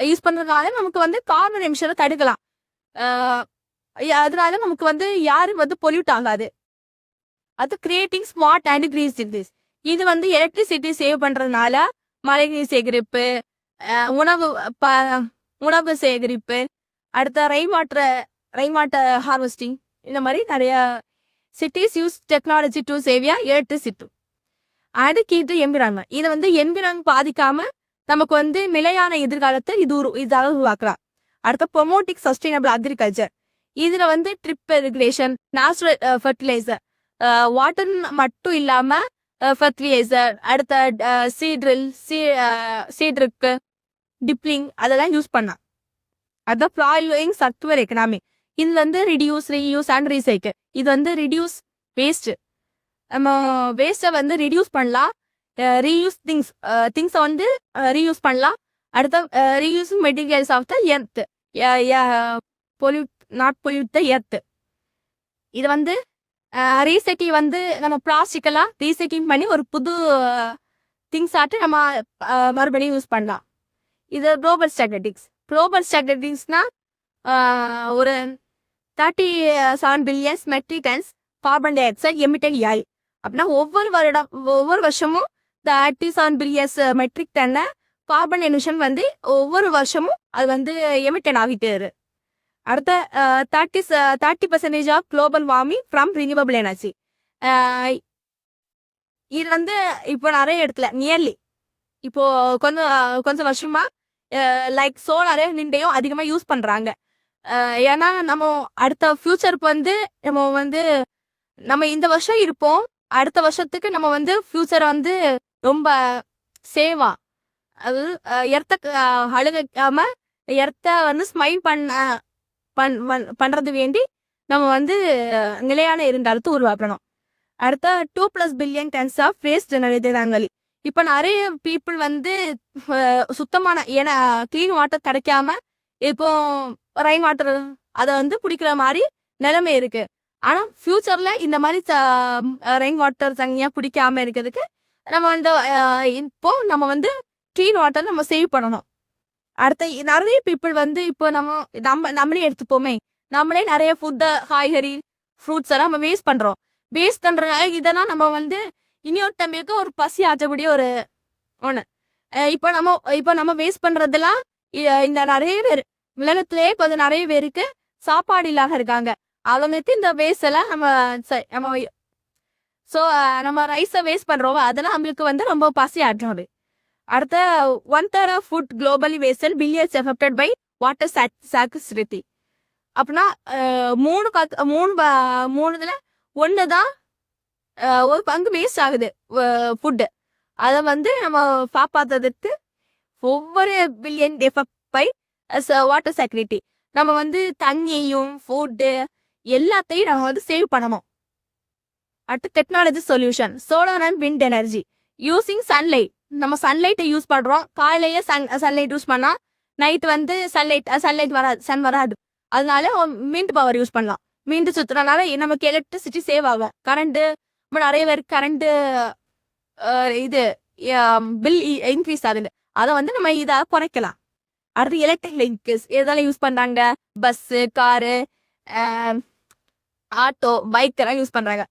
யூஸ் பண்றதுனால நமக்கு வந்து கார்பன் எமிஷனை தடுக்கலாம். அதனால நமக்கு வந்து யாரும் வந்து பொல்யூட் ஆகாது. அது creating smart and green cities. இது வந்து எலக்ட்ரிசிட்டி சேவ் பண்றதுனால மழைநீர் சேகரிப்பு, உணவு சேகரிப்பு, அடுத்த ரெயின் வாட்டர் ஹார்வெஸ்டிங், இந்த மாதிரி நிறைய cities use technology to save electricity. அதுக்கு என்விரான்மெண்ட். இது வந்து என்விரான்மெண்ட் பாதிக்காம நமக்கு வந்து நிலையான எதிர்காலத்தை இதாக உருவாக்கலாம். அடுத்த ப்ரொமோட்டிங் சஸ்டைனபிள் அக்ரிகல்ச்சர். இதுல வந்து drip irrigation, natural fertiliser, water மட்டும் இல்லாம ஃபர்டிலைசர், அடுத்த சீட்ருக்கு டிப்ளிங் அதெல்லாம் யூஸ் பண்ணலாம். அதான் ஃபாலோயிங் சர்க்குலர் எக்கனாமி. இது வந்து ரிடியூஸ், ரீயூஸ் அண்ட் ரீசைக்கிள். இது வந்து ரிடியூஸ் வேஸ்ட், நம்ம வேஸ்ட்டை வந்து ரிடியூஸ் பண்ணலாம். ரீயூஸ் திங்ஸை வந்து ரீயூஸ் பண்ணலாம். அடுத்த reusing materials of the earth, not pollute the earth. இது வந்து ரீசைக்கிள் வந்து நம்ம பிளாஸ்டிக்கெல்லாம் ரீசைக்கிள் பண்ணி ஒரு புது திங்ஸ் ஆட்டு நம்ம மறுபடியும் யூஸ் பண்ணலாம். இது குளோபல் ஸ்டாட்டிஸ்டிக்ஸ்னா ஒரு 37 billions metric tons carbon dioxide emitted ஆகி அப்படின்னா ஒவ்வொரு வருஷமும் 37 பில்லியன்ஸ் மெட்ரிக் டன்னை கார்பன் எமிஷன் வந்து ஒவ்வொரு வருஷமும் அது வந்து எமிட்டன் ஆகிட்டே இருக்கு. அடுத்த 30% of global warming from renewable energy. இது வந்து இப்போ நிறைய இடத்துல நியர்லி இப்போ கொஞ்சம் வருஷமா லைக் சோலாரே விண்டையும் அதிகமாக யூஸ் பண்ணுறாங்க. ஏன்னா நம்ம அடுத்த ஃபியூச்சருக்கு வந்து நம்ம இந்த வருஷம் இருப்போம், அடுத்த வருஷத்துக்கு நம்ம வந்து ஃபியூச்சரை வந்து ரொம்ப சேவா அது எர்த்த அழுகாம எர்த்த வந்து ஸ்மைல் பண்றது வேண்டி நம்ம வந்து நிலையான இருந்தாலத்து உருவாக்கணும். அடுத்த 2+ பில்லியன் டன்ஸ் ஆஃப் வேஸ்ட் ஜெனரேட்டாங்க. இப்போ நிறைய பீப்புள் வந்து சுத்தமான ஏன்னா கிளீன் வாட்டர் கிடைக்காம இப்போ ரெயின் வாட்டர் அதை வந்து குடிக்கிற மாதிரி நிலைமை இருக்கு. ஆனா ஃபியூச்சர்ல இந்த மாதிரி ரெயின் வாட்டர் தனியா குடிக்காம இருக்கிறதுக்கு நம்ம வந்து இப்போ நம்ம வந்து கிளீன் வாட்டர் நம்ம சேவ் பண்ணணும். அடுத்த நிறைய பீப்புள் வந்து இப்போ நம்மளே எடுத்துப்போமே, நம்மளே நிறைய ஃபுட்டு காய்கறி ஃப்ரூட்ஸ் எல்லாம் நம்ம வேஸ்ட் பண்றோம். வேஸ்ட் பண்றதுனால இதெல்லாம் நம்ம வந்து இன்னொருத்தமைக்கு ஒரு பசி ஆற்றக்கூடிய ஒரு ஒண்ணு. இப்போ நம்ம வேஸ்ட் பண்றதெல்லாம் இந்த நிறைய பேர் உலகத்திலேயே கொஞ்சம் நிறைய பேருக்கு சாப்பாடு இல்லாம இருக்காங்க. அவங்களுக்கு இந்த வேஸ்ட் எல்லாம் நம்ம ரைஸை வேஸ்ட் பண்றோம், அதெல்லாம் நம்மளுக்கு வந்து ரொம்ப பசி ஆற்றுறது. அடுத்த 1/3 of food globally wasted billions affected by water scarcity. அப்படின்னா மூணுல ஒண்ணுதான் ஒரு பங்கு வேஸ்ட் ஆகுது ஃபுட்டு. அதை வந்து நம்ம காப்பாத்துறதுக்கு ஒவ்வொரு billion effect by water security நம்ம வந்து தண்ணியையும் ஃபுட்டு எல்லாத்தையும் நம்ம வந்து சேவ் பண்ணணும். அடுத்து technology solution. Solar and wind energy using sunlight. நம்ம சன்லைட்டை யூஸ் பண்றோம், காலையிலேயே சன்லைட் யூஸ் பண்ணா நைட் வந்து சன்லைட் வராது, சன் வராது. அதனால விண்ட் பவர் யூஸ் பண்ணலாம். விண்ட் சுத்துறதுனால நமக்கு எலக்ட்ரிசிட்டி சேவ் ஆகும். கரண்ட் நிறைய பேருக்கு கரண்ட் இது பில் இன்க்ரீஸ் ஆகுது, அதை வந்து நம்ம இதை குறைக்கலாம். அடுத்து எலக்ட்ரிக் வெஹிக்கிள்ஸ் எதெல்லாம் யூஸ் பண்றாங்க, பஸ்ஸு, காரு, ஆட்டோ, பைக் எல்லாம் யூஸ் பண்றாங்க,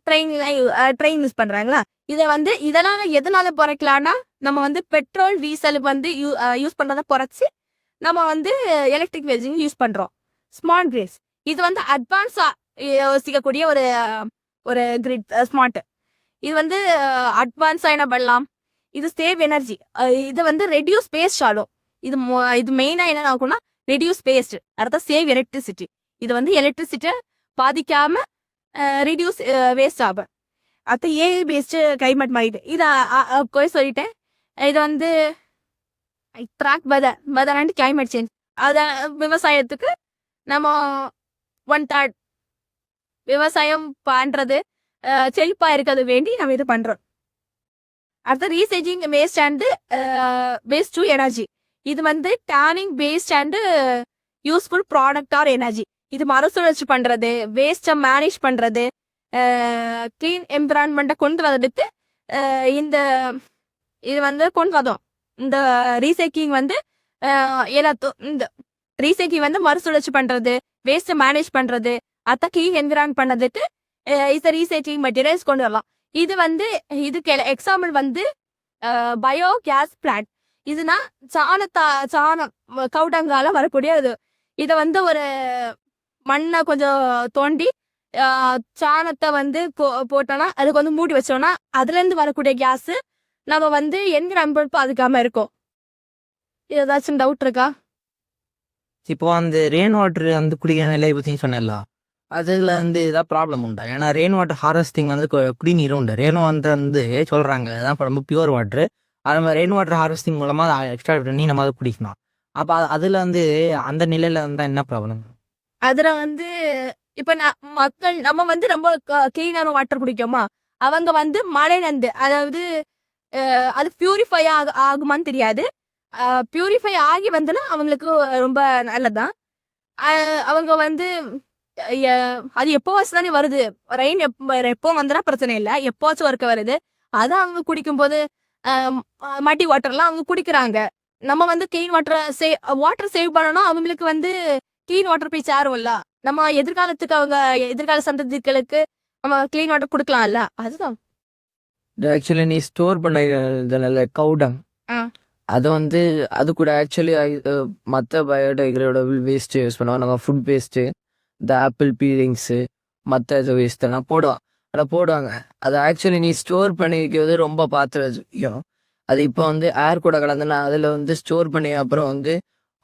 ட்ரெயின் யூஸ் பண்றாங்களா. இதை வந்து எதனால குறைக்கலாம்னா நம்ம வந்து பெட்ரோல் டீசல் வந்து யூஸ் பண்றதை குறைச்சி நம்ம வந்து எலக்ட்ரிக் வெஹிக்கிள் யூஸ் பண்றோம். ஸ்மார்ட் கிரிட்ஸ் இது வந்து அட்வான்ஸா யோசிக்கக்கூடிய ஒரு கிரிட் ஸ்மார்ட். இது வந்து அட்வான்ஸா என்ன பண்ணலாம், இது சேவ் எனர்ஜி, இது வந்து ரெடியூஸ் வேஸ்ட் ஆகும். இது மெயினா என்ன ஆகும்னா ரெடியூஸ் வேஸ்ட். அடுத்த சேவ் எலக்ட்ரிசிட்டி, இது வந்து எலக்ட்ரிசிட்டியை பாதிக்காம ரெடியூஸ் வேஸ்ட் ஆகும். அடுத்த ஏஐ பேஸ்டு கிளைமேட் மாறிட்டு இதை சொல்லிட்டேன். இது வந்து track weather and climate change. அதை விவசாயத்துக்கு நம்ம 1/3 விவசாயம் பண்றது செழிப்பா இருக்கிறது வேண்டி நம்ம இது பண்றோம். அடுத்த recycling waste and waste to energy. இது வந்து turning waste and useful product or energy. இது மறுசுழற்சி பண்றது, வேஸ்ட்டை மேனேஜ் பண்றது, கிளீன் என்விரான்மெண்ட்டை கொண்டு வரதுக்கு இது வந்து கொண்டு வந்தோம். இந்த ரீசைக்ளிங் வந்து இந்த ரீசைக்ளிங் வந்து மறுசுழற்சி பண்றது, வேஸ்ட்டை மேனேஜ் பண்றது, அத்தை கிளீன் என்விரான் பண்ணதுக்கு இந்த ரீசைக்ளிங் மெட்டீரியல்ஸ் கொண்டு வரலாம். இது வந்து இதுக்கு எக்ஸாம்பிள் வந்து பயோ கேஸ் பிளான்ட். இதுனா சாணம் கவுடங்கால வரக்கூடிய இது. இதை வந்து ஒரு மண்ணை கொஞ்சம் தோண்டி சாணத்தை வந்து போட்டோம்னா அதுக்கு வந்து மூடி வச்சோம்னா அதுல இருந்து வரக்கூடிய கேஸ் நம்ம வந்து என்விரான்மெண்ட் பாதிக்காம இருக்கும். ஏதாச்சும் டவுட் இருக்கா? இப்போ அந்த ரெயின் வாட்டர் வந்து குடிக்கிற நிலையை பற்றி சொன்னல, அதில் வந்து ஏதாவது ப்ராப்ளம் உண்டா? ஏன்னா ரெயின் வாட்டர் ஹார்வெஸ்டிங் வந்து குடிநீரும் உண்டு. ரெயின் வாட்டர் வந்து சொல்கிறாங்க அதுதான் ரொம்ப பியூர் வாட்ரு. அது மாதிரி ரெயின் வாட்டர் ஹார்வெஸ்டிங் மூலமாக எக்ஸ்ட்ரா பண்ணி நம்ம அதை குடிக்கணும். அப்போ அதில் வந்து அந்த நிலையில் இருந்தால் என்ன ப்ராப்ளம்? அதில் வந்து இப்போ மக்கள் நம்ம வந்து ரொம்ப கிளீனான வாட்டர் குடிக்கோமா, அவங்க வந்து மழை நந்து அதாவது அது பியூரிஃபை ஆகுமான்னு தெரியாது. பியூரிஃபை ஆகி வந்துன்னா அவங்களுக்கு ரொம்ப நல்லதுதான். அவங்க வந்து அது எப்போவாச்சும் தானே வருது. ரெயின் எப்போ வந்தா பிரச்சனை இல்ல. எப்போவாச்சும் ஒருக்க வருது. அத அவங்க குடிக்கும்போது மட்டி வாட்டர்லாம் அவங்க குடிக்கிறாங்க. நம்ம வந்து கிளீன் வாட்டர் சேவ் பண்ணணும். அவங்களுக்கு வந்து கிளீன் வாட்டர் போய் சேரும்ல. நம்ம எதிர்கால சந்ததிகளுக்கு நம்ம கிளீன் வாட்டர் குடுக்கலாம்ல. அதுதான். ஆக்சுவலி நீ ஸ்டோர் பண்ண இதனால கவுடம் ஆ. அது வந்து அது கூட ஆக்சுவலி மற்ற பயோடைகிரேடபிள் வேஸ்ட் யூஸ் பண்ணுவோம். நம்ம ஃபுட் வேஸ்ட்டு, இந்த ஆப்பிள் பீலிங்ஸு, மற்ற இது வேஸ்ட் எல்லாம் போடுவாங்க. அதை ஆக்சுவலி நீ ஸ்டோர் பண்ணி வைக்கிறது ரொம்ப பார்த்து வச்சுக்கணும். அது இப்போ வந்து ஏர் கூட கலந்துனா அதில் வந்து ஸ்டோர் பண்ணி அப்புறம் வந்து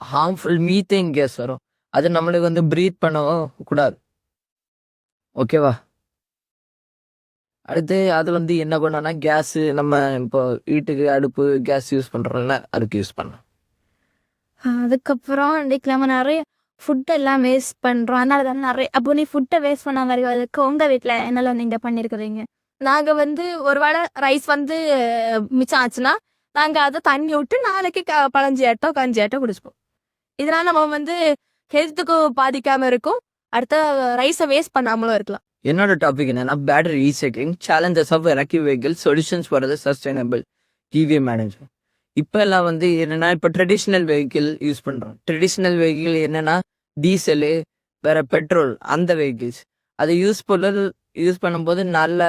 ஹார்ம்ஃபுல் மீத்தேன் கேஸ் வரும். அது நம்மளுக்கு வந்து ப்ரீத் பண்ணவும் கூடாது. ஓகேவா? அடுத்து அது வந்து என்ன பண்ணோன்னா கேஸு நம்ம இப்போ வீட்டுக்கு அடுப்பு கேஸ் யூஸ் பண்ணுறோம்ல அதுக்கு யூஸ் பண்ணோம். அதுக்கப்புறம் இன்னைக்கு நம்ம நிறைய ஃபுட் எல்லாம் வேஸ்ட் பண்றோம். அதனால தான் நிறைய அப்போ நீ ஃபுட்டை வேஸ்ட் பண்ண மாதிரி அதுக்கு உங்க வீட்டில் என்னெல்லாம் நீங்க பண்ணிருக்கிறீங்க? நாங்க வந்து ஒருவேளை ரைஸ் வந்து மிச்சம் ஆச்சுன்னா நாங்க அதை தண்ணி விட்டு நாளைக்கு பழஞ்சியாட்டோ கஞ்சியாட்டோ குடிச்சுப்போம். இதனால நம்ம வந்து ஹெல்த்துக்கும் பாதிக்காம இருக்கும். அடுத்த ரைஸை வேஸ்ட் பண்ணாமலும் இருக்கலாம். என்னோட டாபிக் என்னன்னா battery recycling, challenges of electric vehicle, solutions for the sustainable TV manager. இப்போ எல்லாம் வந்து என்னென்னா இப்போ ட்ரெடிஷ்னல் வெஹிக்கிள் யூஸ் பண்ணுறோம். ட்ரெடிஷ்னல் வெஹிக்கிள் என்னென்னா டீசலு, வேற பெட்ரோல், அந்த வெஹிக்கிள்ஸ் அதை யூஸ் பண்ணும்போது நல்ல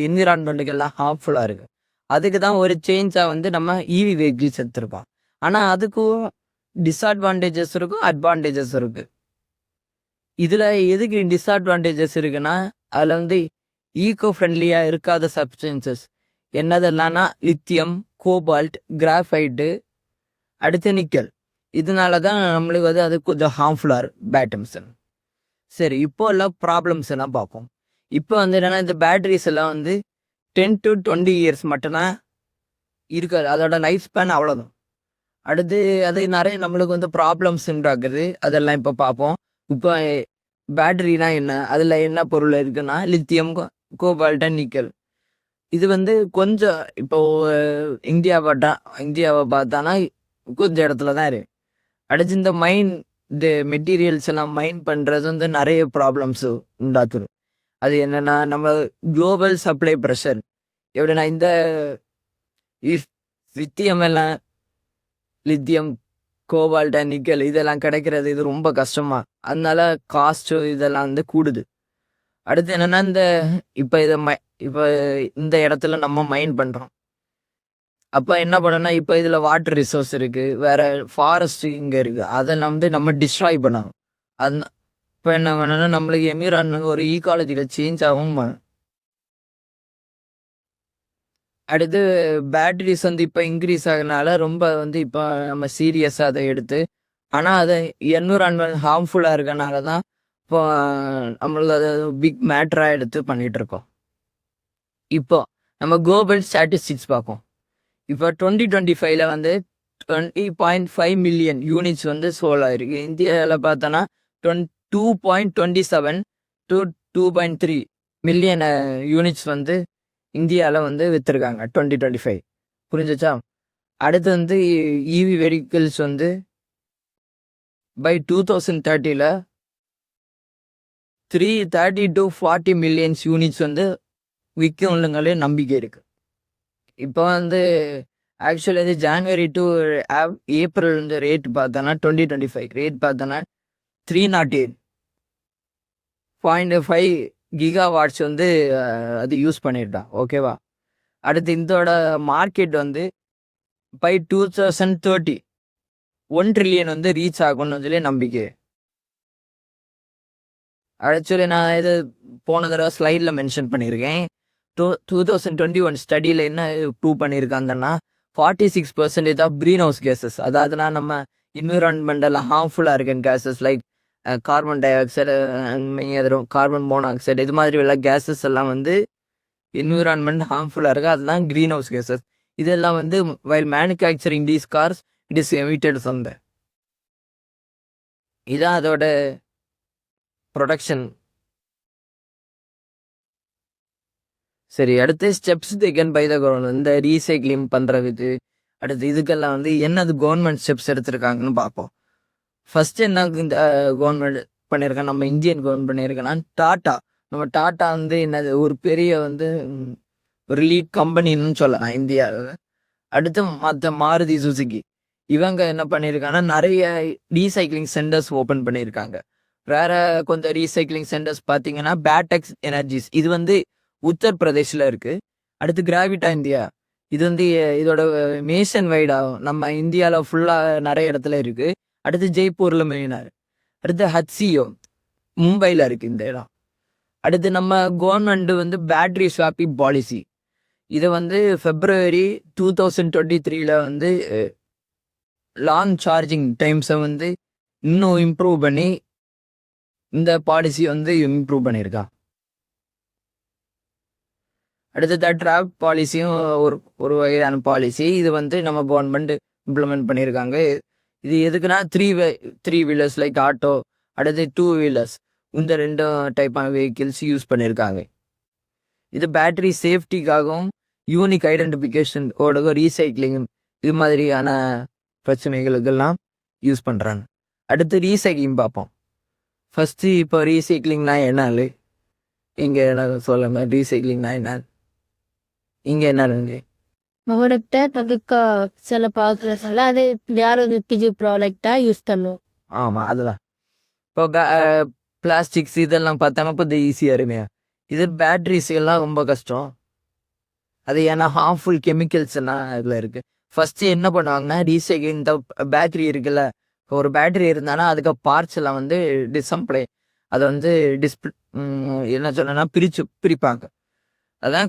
என்விரான்மெண்ட்டுக்கெல்லாம் ஹார்ம்ஃபுல்லாக இருக்குது. அதுக்கு தான் ஒரு சேஞ்சாக வந்து நம்ம இவி வெஹிக்கிள்ஸ் எடுத்துருக்கோம். ஆனால் அதுக்கும் டிஸ்அட்வான்டேஜஸ் இருக்கும், அட்வான்டேஜஸ் இருக்குது. இதில் எதுக்கு டிஸ்அட்வான்டேஜஸ் இருக்குன்னா அதில் வந்து ஈகோ ஃப்ரெண்ட்லியாக இருக்காத சப்ஸ்டன்சஸ் என்னதெல்லாம்னா லித்தியம், கோபால்ட், கிராஃபைட்டு, அடுத்து நிக்கல். இதனால தான் நம்மளுக்கு வந்து அது கொஞ்சம் ஹார்ம்ஃபுல்லாக இருக்குது பேட்டம்ஸ். சரி, இப்போ எல்லாம் ப்ராப்ளம்ஸ் எல்லாம் பார்ப்போம். இப்போ வந்து என்னென்னா இந்த பேட்டரிஸ் எல்லாம் வந்து 10 to 20 இயர்ஸ் மட்டும்தான் இருக்காது. அதோட லைஃப் ஸ்பேன் அவ்வளோதான். அடுத்து அது நிறைய நம்மளுக்கு வந்து ப்ராப்ளம்ஸ் உண்டாக்குது. அதெல்லாம் இப்போ பார்ப்போம். இப்போ பேட்டரினா என்ன, அதில் என்ன பொருள் இருக்குன்னா லித்தியம், கோபால்ட் அண்ட் நிக்கல். இது வந்து கொஞ்சம் இப்போ இந்தியாவை பார்த்தானா கொஞ்சம் இடத்துல தான் இருக்கு. அடுத்து இந்த மெட்டீரியல்ஸ் எல்லாம் மைன் பண்ணுறது வந்து நிறைய ப்ராப்ளம்ஸ் உண்டாக்குது. அது என்னென்னா நம்ம குளோபல் சப்ளை ப்ரெஷர் எப்படின்னா இந்த லித்தியம், கோபால்ட் அண்ட் நிக்கல் இதெல்லாம் கிடைக்கிறது இது ரொம்ப கஷ்டமா, அதனால காஸ்ட் இதெல்லாம் வந்து கூடுது. அடுத்து என்னன்னா இப்போ இந்த இடத்துல நம்ம மைன் பண்றோம். அப்போ என்ன பண்ணோம்னா இப்போ இதில் வாட்டர் ரிசோர்ஸ் இருக்கு, வேற ஃபாரஸ்ட் இங்கே இருக்கு, அதெல்லாம் வந்து நம்ம டிஸ்ட்ராய் பண்ணணும். அது இப்போ என்ன பண்ணோம்னா நம்மளுக்கு என்விரான்மெண்ட் ஒரு ஈகாலஜியில் சேஞ்ச் ஆகும். அடுத்து பேட்டரிஸ் வந்து இப்போ இன்க்ரீஸ் ஆகுறதுனால ரொம்ப வந்து இப்போ நம்ம சீரியஸாக அதை எடுத்து, ஆனால் அதை என்விரான்மெண்ட் ஹார்ம்ஃபுல்லாக இருக்கனால தான் இப்போ நம்மள அதை பிக் மேட்டராக எடுத்து பண்ணிகிட்டு இருக்கோம். இப்போ நம்ம குளோபல் ஸ்டாட்டிஸ்டிக்ஸ் பார்ப்போம். இப்போ 2025 வந்து 20.5 மில்லியன் யூனிட்ஸ் வந்து சோல் ஆயிருக்கு. இந்தியாவில் பார்த்தோன்னா 2.27 to 2.3 மில்லியன் யூனிட்ஸ் வந்து இந்தியாவில் வந்து விற்றுருக்காங்க 2025. புரிஞ்சிச்சா? அடுத்து வந்து இவி வெஹிக்கிள்ஸ் வந்து பை 2030 330 to 40 மில்லியன்ஸ் யூனிட்ஸ் வந்து விற்குங்களே நம்பிக்கை இருக்குது. இப்போ வந்து ஆக்சுவலி அது ஜான்வரி டு ஏப்ரல் வந்து ரேட் பார்த்தோன்னா 2025 ரேட் பார்த்தோன்னா 308.5 கிகாவாட்ஸ் வந்து அது யூஸ் பண்ணிட்டான். ஓகேவா? அடுத்து இதோட மார்க்கெட் வந்து பை 2030 1 ட்ரில்லியன் வந்து ரீச் ஆகும்னு சொல்லி நம்பிக்கை. ஆக்சுவலி நான் இது போன தடவை ஸ்லைடில் மென்ஷன் பண்ணியிருக்கேன். 2021 ஸ்டடியில் என்ன ப்ரூவ் பண்ணியிருக்காங்கன்னா 46% ஆஃப் க்ரீன் ஹவுஸ் கேஸஸ், அதாவதுனா நம்ம என்விரான்மெண்டல் ஹார்ம்ஃபுல்லாக இருக்க gases like carbon dioxide, carbon monoxide, இது மாதிரி உள்ள கேஸஸ் எல்லாம் வந்து என்விரான்மெண்ட் ஹார்ம்ஃபுல்லாக இருக்குது. அதுதான் க்ரீன் ஹவுஸ் கேஸஸ். இதெல்லாம் வந்து while manufacturing these cars it is emitted from the. இதான் அதோட ப்ரொடக்ஷன். சரி, அடுத்து steps taken by the government இந்த ரீசைக்ளிங் பண்ணுறது. அடுத்து இதுக்கெல்லாம் வந்து என்னது கவர்மெண்ட் ஸ்டெப்ஸ் எடுத்திருக்காங்கன்னு பார்ப்போம். ஃபர்ஸ்ட் என்ன இந்த கவர்மெண்ட் பண்ணியிருக்கேன், நம்ம இந்தியன் கவர்மெண்ட் பண்ணியிருக்கேன்னா டாட்டா. நம்ம டாட்டா வந்து என்னது ஒரு பெரிய வந்து ஒரு லீட் கம்பெனின்னு சொல்லலாம் இந்தியாவில். அடுத்து மற்ற மாருதி சுசுகி இவங்க என்ன பண்ணியிருக்காங்கன்னா நிறைய ரீசைக்ளிங் சென்டர்ஸ் ஓப்பன் பண்ணியிருக்காங்க. வேற கொஞ்சம் ரீசைக்ளிங் சென்டர்ஸ் பார்த்தீங்கன்னா பேட்டெக்ஸ் எனர்ஜிஸ் இது வந்து உத்தரப்பிரதேஷில் இருக்கு. அடுத்து கிராவிட்டா இந்தியா இது வந்து இதோட நேஷன் வைடாகும், நம்ம இந்தியாவில் ஃபுல்லாக நிறைய இடத்துல இருக்கு. அடுத்து ஜெய்ப்பூரில் மெயினாக. அடுத்து ஹச்சியோ மும்பையில் இருக்கு இந்த இடம். அடுத்து நம்ம கவர்மெண்ட் வந்து பேட்டரி ஸ்வாப்பிங் பாலிசி இதை வந்து February 2023 வந்து லாங் சார்ஜிங் டைம்ஸை வந்து இன்னும் இம்ப்ரூவ் பண்ணி இந்த பாலிசி வந்து இம்ப்ரூவ் பண்ணியிருக்கா. அடுத்தது டிராஃப்ட் பாலிசியும் ஒரு ஒரு வகையான பாலிசி இது வந்து நம்ம கவர்மெண்ட் இம்ப்ளிமெண்ட் பண்ணியிருக்காங்க. இது எதுக்குன்னா த்ரீ வீலர்ஸ் லைக் ஆட்டோ, அடுத்து 2 வீலர்ஸ் இந்த 2 டைப்பான வெஹிக்கிள்ஸ் யூஸ் பண்ணியிருக்காங்க. இது பேட்டரி சேஃப்டிக்காகவும் யூனிக் ஐடென்டிஃபிகேஷன் ஓட ரீசைக்ளிங் இது மாதிரியான பிரச்சனைகளுக்கெல்லாம் யூஸ் பண்ணுறாங்க. அடுத்து ரீசைக்ளிங் பார்ப்போம். ஃபஸ்ட்டு இப்போ ரீசைக்ளிங்னா என்னது இங்கே சொல்லுங்க. ரீசைக்ளிங்னா என்ன இங்கே என்னங்க? அவர்கிட்ட அதுக்கு சில பார்க்குறதால அது வேற ஒரு பிஜி ப்ராடக்டாக யூஸ் பண்ணுவோம். ஆமாம் அதுதான். இப்போ பிளாஸ்டிக்ஸ் இதெல்லாம் பார்த்தோன்னா இப்போ ஈஸியாக இருமையா. இது பேட்ரிஸ் எல்லாம் ரொம்ப கஷ்டம். அது ஏன்னா ஹார்ம்ஃபுல் கெமிக்கல்ஸ் எல்லாம் இதில் இருக்குது. ஃபஸ்ட்டு என்ன பண்ணுவாங்கன்னா ரீசைக்ளிங் இந்த பேட்டரி இருக்குல்ல, ஒரு பேட்டரி இருந்தானா அதுக்கு பார்ட்ஸ் எல்லாம் வந்து டிசம்பிளே அதை வந்து என்ன சொல்லணும்னா பிரிப்பாங்க. அதான்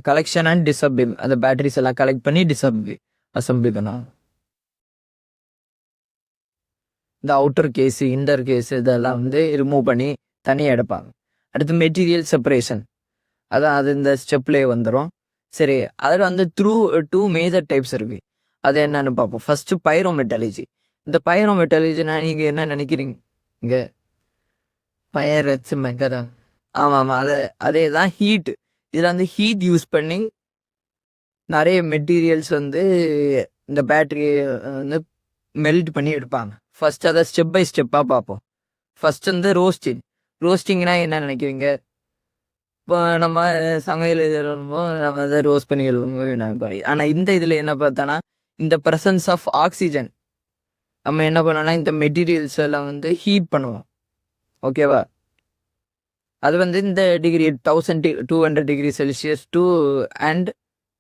கலெக்ஷன் அண்ட் டிசம்பிள். அந்த பேட்டரிஸ் எல்லாம் கலெக்ட் பண்ணி அசம்பிள் பண்ணாங்க. இந்த அவுட்டர் கேஸு இன்னர் கேஸு இதெல்லாம் வந்து ரிமூவ் பண்ணி தனியாக எடுப்பாங்க. அடுத்து மெட்டீரியல் செப்பரேஷன் அதான் அது இந்த ஸ்டெப்லேயே வந்துடும். சரி, அதில் வந்து 2 மேஜர் டைப்ஸ் இருக்குது. அது என்னன்னு பார்ப்போம். ஃபஸ்ட்டு பைரோமெட்டாலஜி. இந்த பைரோமெட்டாலஜினா நீங்கள் என்ன நினைக்கிறீங்க? இங்கே ஃபயர் வச்சு மெக்கதான். ஆமாம் அதே தான் ஹீட். இதில் வந்து ஹீட் யூஸ் பண்ணி நிறைய மெட்டீரியல்ஸ் வந்து இந்த பேட்டரி வந்து மெல்ட் பண்ணி எடுப்பாங்க. ஃபர்ஸ்ட் அதை ஸ்டெப் பை ஸ்டெப்பாக பார்ப்போம். ஃபர்ஸ்ட் வந்து ரோஸ்டிங்னா என்ன நினைக்கிறீங்க? இப்போ நம்ம சமையல் எழுதுறோமோ நம்ம அதை ரோஸ்ட் பண்ணி எழுதுவோம். ஆனால் இந்த இதில் என்ன பார்த்தோன்னா இந்த ப்ரெசன்ஸ் ஆஃப் ஆக்சிஜன் நம்ம என்ன பண்ணோம்னா இந்த மெட்டீரியல்ஸ் எல்லாம் வந்து ஹீட் பண்ணுவோம். ஓகேவா? அது வந்து இந்த degree 1200 degree celsius to and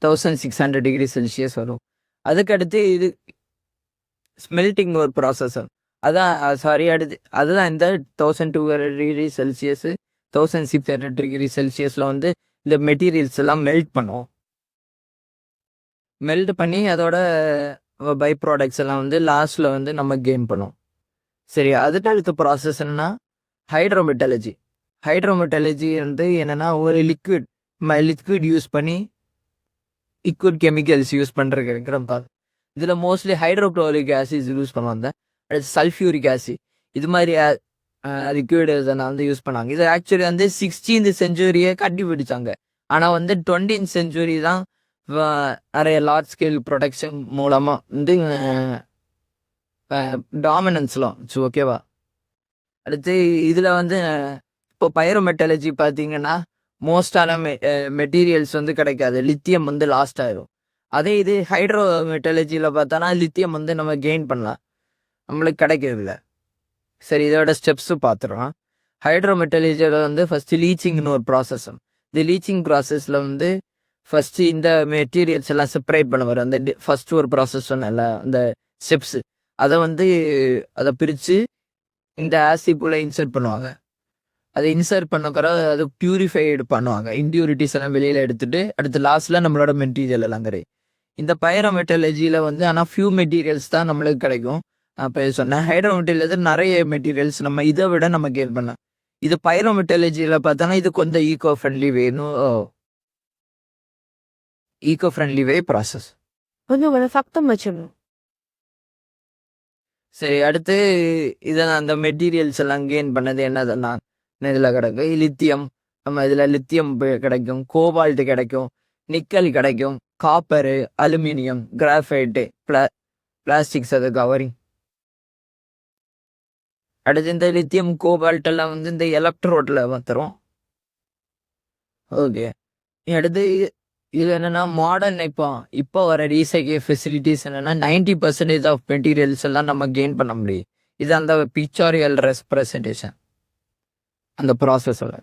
1600 degree celsius வரும். அதுக்கடுத்து இது ஸ்மெல்டிங் ஒரு ப்ராசஸ். அதான் அதுதான் இந்த 1200 டிகிரி செல்சியஸ் 1600 டிகிரி செல்சியஸில் வந்து இந்த மெட்டீரியல்ஸ் எல்லாம் மெல்ட் பண்ணுவோம். மெல்ட் பண்ணி அதோட பை ப்ராடக்ட்ஸ் எல்லாம் வந்து லாஸ்ட்டில் வந்து நம்ம கெயின் பண்ணுவோம். சரி, அதுக்கு அடுத்த ப்ராசஸ் என்னன்னா ஹைட்ரோமெட்டாலஜி. ஹைட்ரோமெட்டாலஜி வந்து என்னென்னா ஒரு லிக்விட் யூஸ் பண்ணி லிக்விட் கெமிக்கல்ஸ் யூஸ் பண்ணுறதுக்கு இதில் மோஸ்ட்லி ஹைட்ரோக்ளோரிக் ஆசிட் யூஸ் பண்ணுவாங்க. அடுத்து சல்ஃபியூரிக் ஆசிட் இது மாதிரி லிக்விட் இதெல்லாம் வந்து யூஸ் பண்ணாங்க. இது ஆக்சுவலி வந்து 16th செஞ்சுரியே கண்டுபிடிச்சாங்க. ஆனால் வந்து 20th செஞ்சுரி தான் நிறைய லார்ஜ் ஸ்கேல் ப்ரொடக்ஷன் மூலமாக வந்து டாமினன்ஸ்லாம் ஓகேவா. அடுத்து இதில் வந்து இப்போ பைரோமெட்டாலஜி பார்த்தீங்கன்னா மோஸ்டான மெட்டீரியல்ஸ் வந்து கிடைக்காது. லித்தியம் வந்து லாஸ்ட் ஆயிடும். அதே இது ஹைட்ரோமெட்டாலஜியில் பார்த்தோன்னா லித்தியம் வந்து நம்ம கெயின் பண்ணலாம், நம்மளுக்கு கிடைக்கிறதில்ல. சரி, இதோட ஸ்டெப்ஸு பார்த்துருவோம். ஹைட்ரோமெட்டாலஜியில் வந்து ஃபஸ்ட்டு லீச்சிங்னு ஒரு ப்ராசஸ். இந்த லீச்சிங் ப்ராசஸில் வந்து ஃபஸ்ட்டு இந்த மெட்டீரியல்ஸ் எல்லாம் செப்பரேட் பண்ண வரும். அந்த ஃபஸ்ட்டு ஒரு ப்ராசஸ் சொன்னல அந்த ஸ்டெப்ஸு அதை பிரித்து இந்த ஆசிட்குள்ளே இன்சர்ட் பண்ணுவாங்க. அதை இன்சர்ட் பண்ண அது பியூரிஃபைடு பண்ணுவாங்க. இம்ப்யூரிட்டிஸ் எல்லாம் வெளியில் எடுத்துகிட்டு அடுத்து லாஸ்ட்டில் நம்மளோட மெட்டீரியல் எல்லாம் கிடைக்கும். இந்த பைரோமெட்டாலஜியில் வந்து ஆனால் ஃபியூ மெட்டீரியல்ஸ் தான் நம்மளுக்கு கிடைக்கும். அப்போ சொன்னேன் ஹைட்ரோமெட்டாலஜி நிறைய மெட்டீரியல்ஸ் நம்ம இதை விட நம்ம கெயின் பண்ணலாம். இது பைரோமெட்டாலஜியில் பார்த்தோன்னா இது கொஞ்சம் ஈகோ ஃப்ரெண்ட்லி வே ப்ராசஸ். கொஞ்சம் சத்தம் வச்சிடணும். சரி, அடுத்து இதை அந்த மெட்டீரியல்ஸ் எல்லாம் கெயின் பண்ணது என்னதுன்னா இதில் கிடைக்கும் லித்தியம். நம்ம இதில் லித்தியம் கிடைக்கும், கோபால்ட்டு கிடைக்கும், நிக்கல் கிடைக்கும், காப்பரு, அலுமினியம், கிராஃபைட்டு, பிளாஸ்டிக்ஸ் அது கவரிங். அடுத்து இந்த லித்தியம் கோபால்ட் எல்லாம் வந்து இந்த எலக்ட்ரோட்ல வந்துடும். ஓகே, அடுத்து இது என்னன்னா மாடர்ன் இப்போ வர ரீசைக்கிள் ஃபெசிலிட்டிஸ் என்னன்னா 90% ஆஃப் மெட்டீரியல்ஸ் எல்லாம் நம்ம கெயின் பண்ண முடியும். இது அந்த பிக்சோரியல் ரெப்ரசன்டேஷன் அந்த ப்ராசஸோட.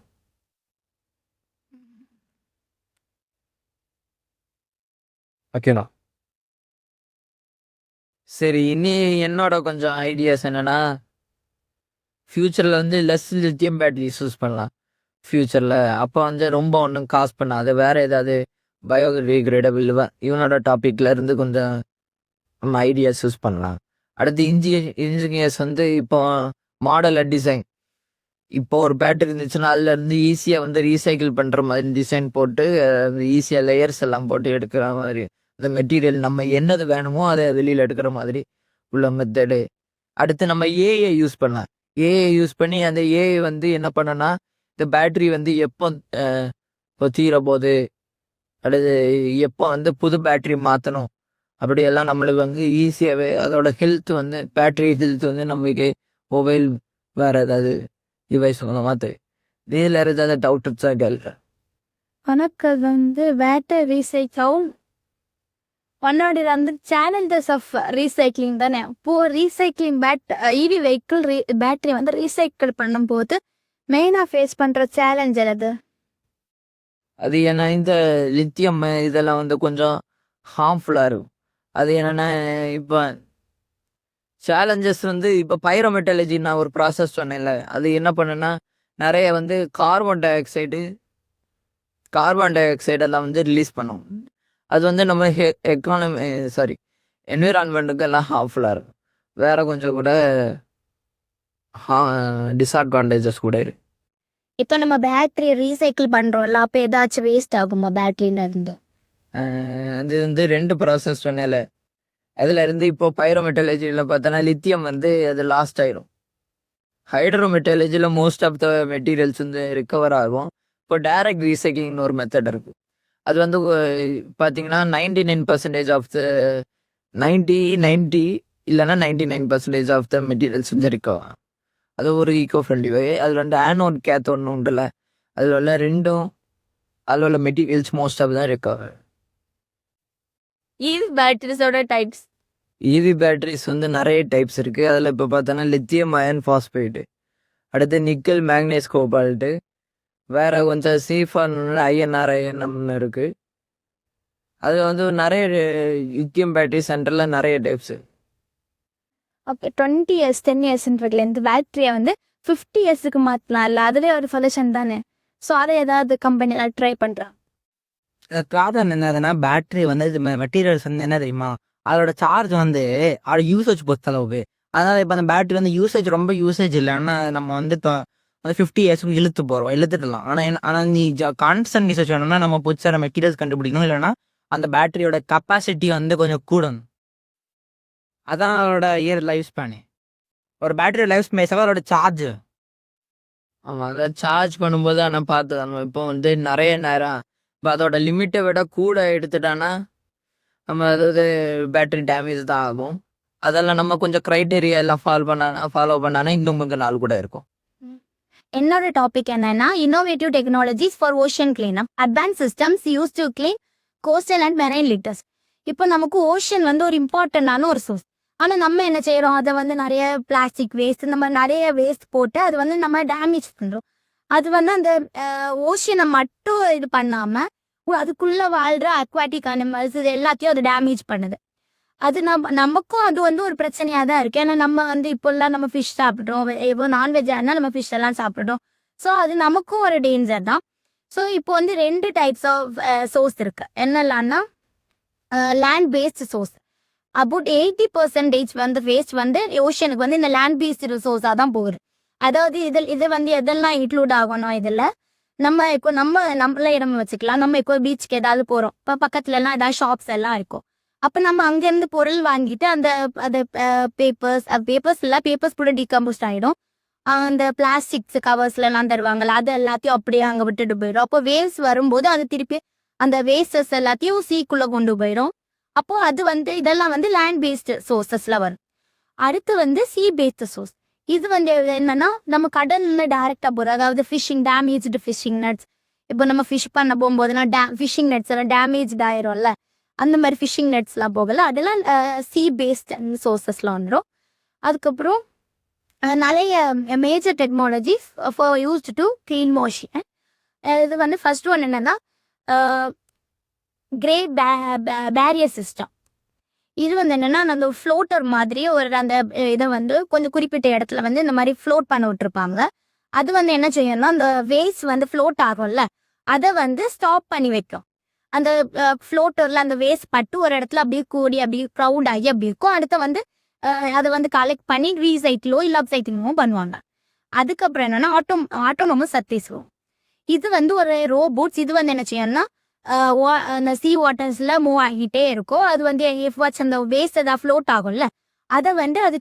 ஓகேண்ணா. சரி, இனி என்னோட கொஞ்சம் ஐடியாஸ் என்னன்னா, ஃப்யூச்சரில் வந்து லெஸ் லித்தியம் பேட்டரிஸ் யூஸ் பண்ணலாம் ஃப்யூச்சரில். அப்போ வந்து ரொம்ப ஒன்றும் காஸ்ட் பண்ணாது. வேறு ஏதாவது பயோடிகிரேடபிள் இவனோட டாப்பிக்கில் இருந்து கொஞ்சம் நம்ம ஐடியாஸ் யூஸ் பண்ணலாம். அடுத்து இன்ஜினியர்ஸ் வந்து இப்போ மாடலை டிசைன், இப்போ ஒரு பேட்டரி இருந்துச்சுன்னா அதுலேருந்து ஈஸியாக வந்து ரீசைக்கிள் பண்ணுற மாதிரி டிசைன் போட்டு ஈஸியாக லேயர்ஸ் எல்லாம் போட்டு எடுக்கிற மாதிரி அந்த மெட்டீரியல் நம்ம என்னது வேணுமோ அதை வெளியில் எடுக்கிற மாதிரி உள்ள மெத்தடு. அடுத்து நம்ம ஏஐ யூஸ் பண்ணலாம். ஏஐ யூஸ் பண்ணி அந்த ஏஐ வந்து என்ன பண்ணனா, இந்த பேட்டரி வந்து எப்போ இப்போ தீரப்போகுது அல்லது எப்போ வந்து புது பேட்டரி மாற்றணும் அப்படியெல்லாம் நம்மளுக்கு வந்து ஈஸியாகவே அதோட ஹெல்த் வந்து பேட்டரி ஹெல்த் வந்து நமக்கு மொபைல் வேறு ஏதாவது டிவைஸ் மாற்று. இதில் ஏதாவது டவுட் இருக்கா கேள்வி? உனக்கு அது வந்து பேட்டரி ரீசைக்கிள் ஒன்னோட வந்து சேலஞ்சஸ் ஆஃப் ரீசைக்ளிங் தானே. இப்போ ரீசைக்ளிங் இவி வெஹிக்கிள் பேட்டரி வந்து ரீசைக்கிள் பண்ணும்போது மெயினாக ஃபேஸ் பண்ணுற சேலஞ்ச் அது. அது ஏன்னா இந்த லித்தியம் இதெல்லாம் வந்து கொஞ்சம் ஹார்ம்ஃபுல்லாக இருக்கும். அது என்னென்னா இப்போ சேலஞ்சஸ் வந்து இப்போ பைரோமெட்டாலஜி நான் ஒரு ப்ராசஸ் சொன்னேன்ல, அது என்ன பண்ணுன்னா நிறைய வந்து கார்பன் டை ஆக்சைடெல்லாம் வந்து ரிலீஸ் பண்ணும். அது வந்து நம்ம என்விரான்மெண்ட்டுக்கு எல்லாம் ஹார்ம்ஃபுல்லாக இருக்கும். வேற கொஞ்சம் கூட டிஸ்அட்வான்டேஜஸ் கூட இருக்கு. இப்போ நம்ம பேட்டரி ரீசைக்கிள் பண்ணுறோம்ல, அப்போ ஏதாச்சும் வேஸ்ட் ஆகுமா பேட்டரியில இருந்து? அது வந்து 2 ப்ராசஸ் சொன்னேன்ல, அதில் இருந்து இப்போ பைரோமெட்டாலஜியில் பார்த்தோன்னா லித்தியம் வந்து அது லாஸ்ட் ஆயிரும். ஹைட்ரோமெட்டாலஜியில் மோஸ்ட் ஆஃப் த மெட்டீரியல்ஸ் வந்து ரிகவர் ஆகும். இப்போ டைரக்ட் ரீசைக்கிள்னு ஒரு மெத்தட் இருக்குது. அது வந்து பார்த்தீங்கன்னா 99% ஆஃப் த 90 இல்லைன்னா 99% ஆஃப் த மெட்டீரியல்ஸ் வந்து ரிகவர். அது ஒரு ஈகோ ஃப்ரெண்ட்லி வே. அதில் வந்து ஆனோட் கேத்தோன்னு உண்டுல, அதில் உள்ள அதில் உள்ள மெட்டீரியல்ஸ் மோஸ்ட் ஆஃப் தான் ரிகவர். இவி பேட்டரிஸோட டைப்ஸ் இவி பேட்டரிஸ் வந்து நிறைய டைப்ஸ் இருக்குது. அதில் இப்போ பார்த்தோன்னா லித்தியம் அயன் ஃபாஸ்பேட்டு, அடுத்து நிக்கல் மேக்னேஸ் கோபால்ட்டு, வேற கொஞ்சம் சீஃபான் ஐஎன்ஆர்ஐஎன்எம்னு இருக்குது. அது வந்து நிறைய லித்தியம் பேட்டரி சென்டரில் நிறைய டைப்ஸு. ஓகே, 20 இயர்ஸ் 10 இயர்ஸ்ன்றதுலேருந்து பேட்டரியை வந்து 50 இயர்ஸுக்கு மாற்றலாம் இல்லை, அதுவே ஒரு சொல்யூஷன் தானே. ஸோ அதை ஏதாவது கம்பெனியில் ட்ரை பண்ணுறான். காரணம் என்னதுன்னா, பேட்டரி வந்து இது மெட்டீரியல்ஸ் வந்து என்ன தெரியுமா, அதோட சார்ஜ் வந்து அதோட யூசேஜ் பொறுத்தளவு. அதனால் இப்போ அந்த பேட்டரி வந்து ரொம்ப யூசேஜ் இல்லைன்னா நம்ம வந்து 50 இயர்ஸுக்கு இழுத்துடலாம். ஆனால் நீ கான்ஸ்டன்ட் யூசேஜ் வேணும்னா நம்ம புதுசாக மெட்டீரியல்ஸ் கண்டுபிடிக்கணும். இல்லைன்னா அந்த பேட்டரியோட கெப்பாசிட்டி வந்து கொஞ்சம் கூடணும். அதான் அதோட லைஃப் ஸ்பேனு. ஒரு பேட்டரி லைஃப் ஸ்பேன் அதோட சார்ஜ். ஆமாம், அதை சார்ஜ் பண்ணும்போது ஆனால் பார்த்து நம்ம இப்போ வந்து நிறைய நேரம் இப்போ அதோட லிமிட்டை விட கூட எடுத்துட்டானா நம்ம அதாவது பேட்டரி டேமேஜ் தான் ஆகும். அதெல்லாம் நம்ம கொஞ்சம் க்ரைட்டீரியா எல்லாம் ஃபாலோ பண்ணானா இன்னும் கொஞ்சம் நாள் கூட இருக்கும். என்னோட டாபிக் என்னன்னா, innovative technologies for ocean cleanup, advance systems use to clean coastal and marine litres. இப்போ நமக்கு ஓஷன் வந்து ஒரு இம்பார்ட்டண்டான ஒரு சோர்ஸ். ஆனால் நம்ம என்ன செய்கிறோம், அதை வந்து நிறைய பிளாஸ்டிக் வேஸ்ட் நம்ம நிறைய வேஸ்ட் போட்டு அது வந்து நம்ம டேமேஜ் பண்ணுறோம். அது வந்து அந்த ஓஷனை மட்டும் இது பண்ணாமல் அதுக்குள்ளே வாழ்கிற அக்வாட்டிக் அனிமல்ஸ் இது எல்லாத்தையும் அது டேமேஜ் பண்ணுது. அது நமக்கும் அது வந்து ஒரு பிரச்சனையாக தான் இருக்குது. ஏன்னா நம்ம வந்து இப்போல்லாம் நம்ம ஃபிஷ் சாப்பிட்றோம், எவ்வளோ நான்வெஜ் ஆனால் நம்ம ஃபிஷ் எல்லாம் சாப்பிட்றோம். ஸோ அது நமக்கும் ஒரு டேஞ்சர் தான். ஸோ இப்போ வந்து 2 டைப்ஸ் ஆஃப் சோர்ஸ் இருக்குது. என்னெல்லாம்னா லேண்ட் பேஸ்ட் சோர்ஸ். அபவுட் 80% வந்து வேஸ்ட் வந்து ஓஷனுக்கு வந்து இந்த லேண்ட் பேஸ்டு சோர்ஸாக தான் போகுது. அதாவது இது வந்து எதெல்லாம் இன்க்ளூட் ஆகணும், இதில் நம்மளே இடம் வச்சுக்கலாம். நம்ம இப்போ பீச்சுக்கு ஏதாவது போகிறோம், இப்போ பக்கத்துலலாம் ஏதாவது ஷாப்ஸ் எல்லாம் இருக்கும். அப்போ நம்ம அங்கேருந்து பொருள் வாங்கிட்டு அந்த பேப்பர்ஸ் கூட டீகம்போஸ்ட் ஆகிடும். அந்த பிளாஸ்டிக்ஸ் கவர்ஸ்லாம் தருவாங்கல்ல, அது எல்லாத்தையும் அப்படியே அங்கே விட்டுட்டு போயிடும். அப்போ வேவ்ஸ் வரும்போது அது திருப்பி அந்த வேஸ்டஸ் எல்லாத்தையும் சீக்குள்ளே கொண்டு போயிடும். அப்போது அது வந்து இதெல்லாம் வந்து லேண்ட் பேஸ்டு சோர்ஸஸில் வரும். அடுத்து வந்து சீ பேஸ்டு சோர்ஸ். இது வந்து என்னன்னா நம்ம கடல்ல டைரக்டா போறோம். அதாவது ஃபிஷிங் டேமேஜ்டு ஃபிஷிங் நெட்ஸ். இப்போ நம்ம ஃபிஷ் பண்ண போகும்போதெல்லாம் ஃபிஷிங் நெட்ஸ் எல்லாம் டேமேஜ்ட் ஆயிரும்ல. அந்த மாதிரி ஃபிஷிங் நெட்ஸ்லாம் போகல. அதெல்லாம் சீ பேஸ்ட் சோர்சஸ்ல வந்துடும். அதுக்கப்புறம் நிறைய major technologies for used to clean motion. இது வந்து ஃபர்ஸ்ட் ஒன் என்னன்னா கிரேட் பேரியர் சிஸ்டம். இது வந்து என்னன்னா அந்த ஃப்ளோட்டர் மாதிரி ஒரு அந்த இதை வந்து கொஞ்சம் குறிப்பிட்ட இடத்துல வந்து இந்த மாதிரி ஃப்ளோட் பண்ண விட்டுருப்பாங்க. அது வந்து என்ன செய்யணும்னா அந்த வேஸ் வந்து ஃப்ளோட் ஆகும்ல, அதை வந்து ஸ்டாப் பண்ணி வைக்கும். அந்த ஃப்ளோட்டர்ல அந்த வேஸ் பட்டு ஒரு இடத்துல அப்படியே கூடி அப்படியே க்ரௌட் ஆகி அப்படி இருக்கும். அடுத்து வந்து அதை வந்து கலெக்ட் பண்ணி ரீசைக்கிளோ இல்லை அப்சைக்கிளோ பண்ணுவாங்க. அதுக்கப்புறம் என்னன்னா ஆட்டோனமஸ் சர்வீஸும். இது வந்து ஒரு ரோபோட்ஸ். இது வந்து என்ன செய்யணும்னா அந்த சீ வாட்டர்ஸ்ல மூவ் ஆகிட்டே இருக்கும். அது வந்து எஃப்வாட்ச் அந்த வேஸ்ட் ஏதாவது ஃப்ளோட் ஆகும்ல, அதை வந்து அது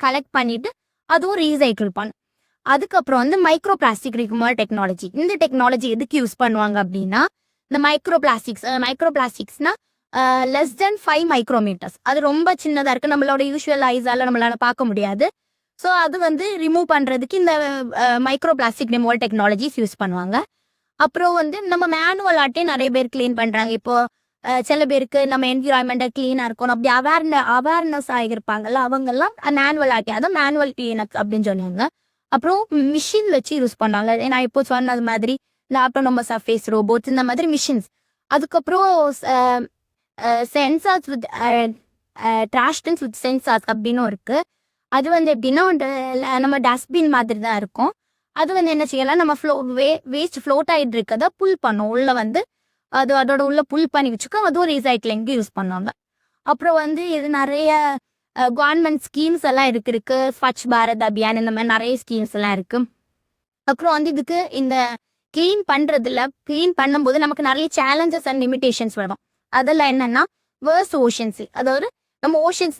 கலெக்ட் பண்ணிட்டு அதுவும் ரீசைக்கிள் பண்ணும். அதுக்கப்புறம் வந்து மைக்ரோ பிளாஸ்டிக் ரிமூவல் டெக்னாலஜி. இந்த டெக்னாலஜி எதுக்கு யூஸ் பண்ணுவாங்க அப்படின்னா இந்த மைக்ரோ பிளாஸ்டிக்ஸ்னா லெஸ் தென் 5 மைக்ரோமீட்டர்ஸ். அது ரொம்ப சின்னதாக இருக்குது, நம்மளோட யூஸ்வல் ஐஸால நம்மளால பார்க்க முடியாது. ஸோ அது வந்து ரிமூவ் பண்ணுறதுக்கு இந்த micro plastic removal technologies use பண்ணுவாங்க. அப்புறம் வந்து நம்ம மேனுவல் ஆட்டே நிறைய பேர் க்ளீன் பண்ணுறாங்க. இப்போ சில பேருக்கு நம்ம என்விரான்மெண்ட்டை க்ளீனாக இருக்கணும் அப்படி அவேர்னஸ் ஆகியிருப்பாங்கல்ல, அவங்கெல்லாம் மேனுவல் ஆட்டே, அதான் மேனுவல் கிளீனப் அப்படின்னு சொன்னாங்க. அப்புறம் மிஷின் வச்சு யூஸ் பண்ணாங்க. நான் இப்போ சொன்னது மாதிரி இந்த ஆட்டோனமஸ் சர்ஃபேஸ் ரோபோட்ஸ் இந்த மாதிரி மிஷின்ஸ். அதுக்கப்புறம் சென்சார்ஸ் வித் ட்ராஷ்டன்ஸ் வித் சென்சார்ஸ் அப்படின்னு இருக்கு. அது வந்து எப்படின்னா நம்ம டஸ்ட்பின் மாதிரி தான் இருக்கும். அது வந்து என்ன செய்யலாம், நம்ம வேஸ்ட் ஃப்ளோட் ஆகிட்டு இருக்கதை புல் பண்ணும். உள்ள வந்து அதோட உள்ள புல் பண்ணி வச்சுக்கோ, அதுவும் ரீசைக்ளிங்க்கு யூஸ் பண்ணுவாங்க. அப்புறம் வந்து இது நிறைய கவர்மெண்ட் ஸ்கீம்ஸ் எல்லாம் இருக்கு. ஸ்வச் பாரத் அபியான் இந்த மாதிரி நிறைய ஸ்கீம்ஸ் எல்லாம் இருக்கு. அப்புறம் வந்து இதுக்கு இந்த க்ளீன் பண்ணும்போது நமக்கு நிறைய சேலஞ்சஸ் அண்ட் லிமிடேஷன்ஸ் வரும். அதெல்லாம் என்னன்னா வேர்ஸ் ஓஷன்ஸ். அதாவது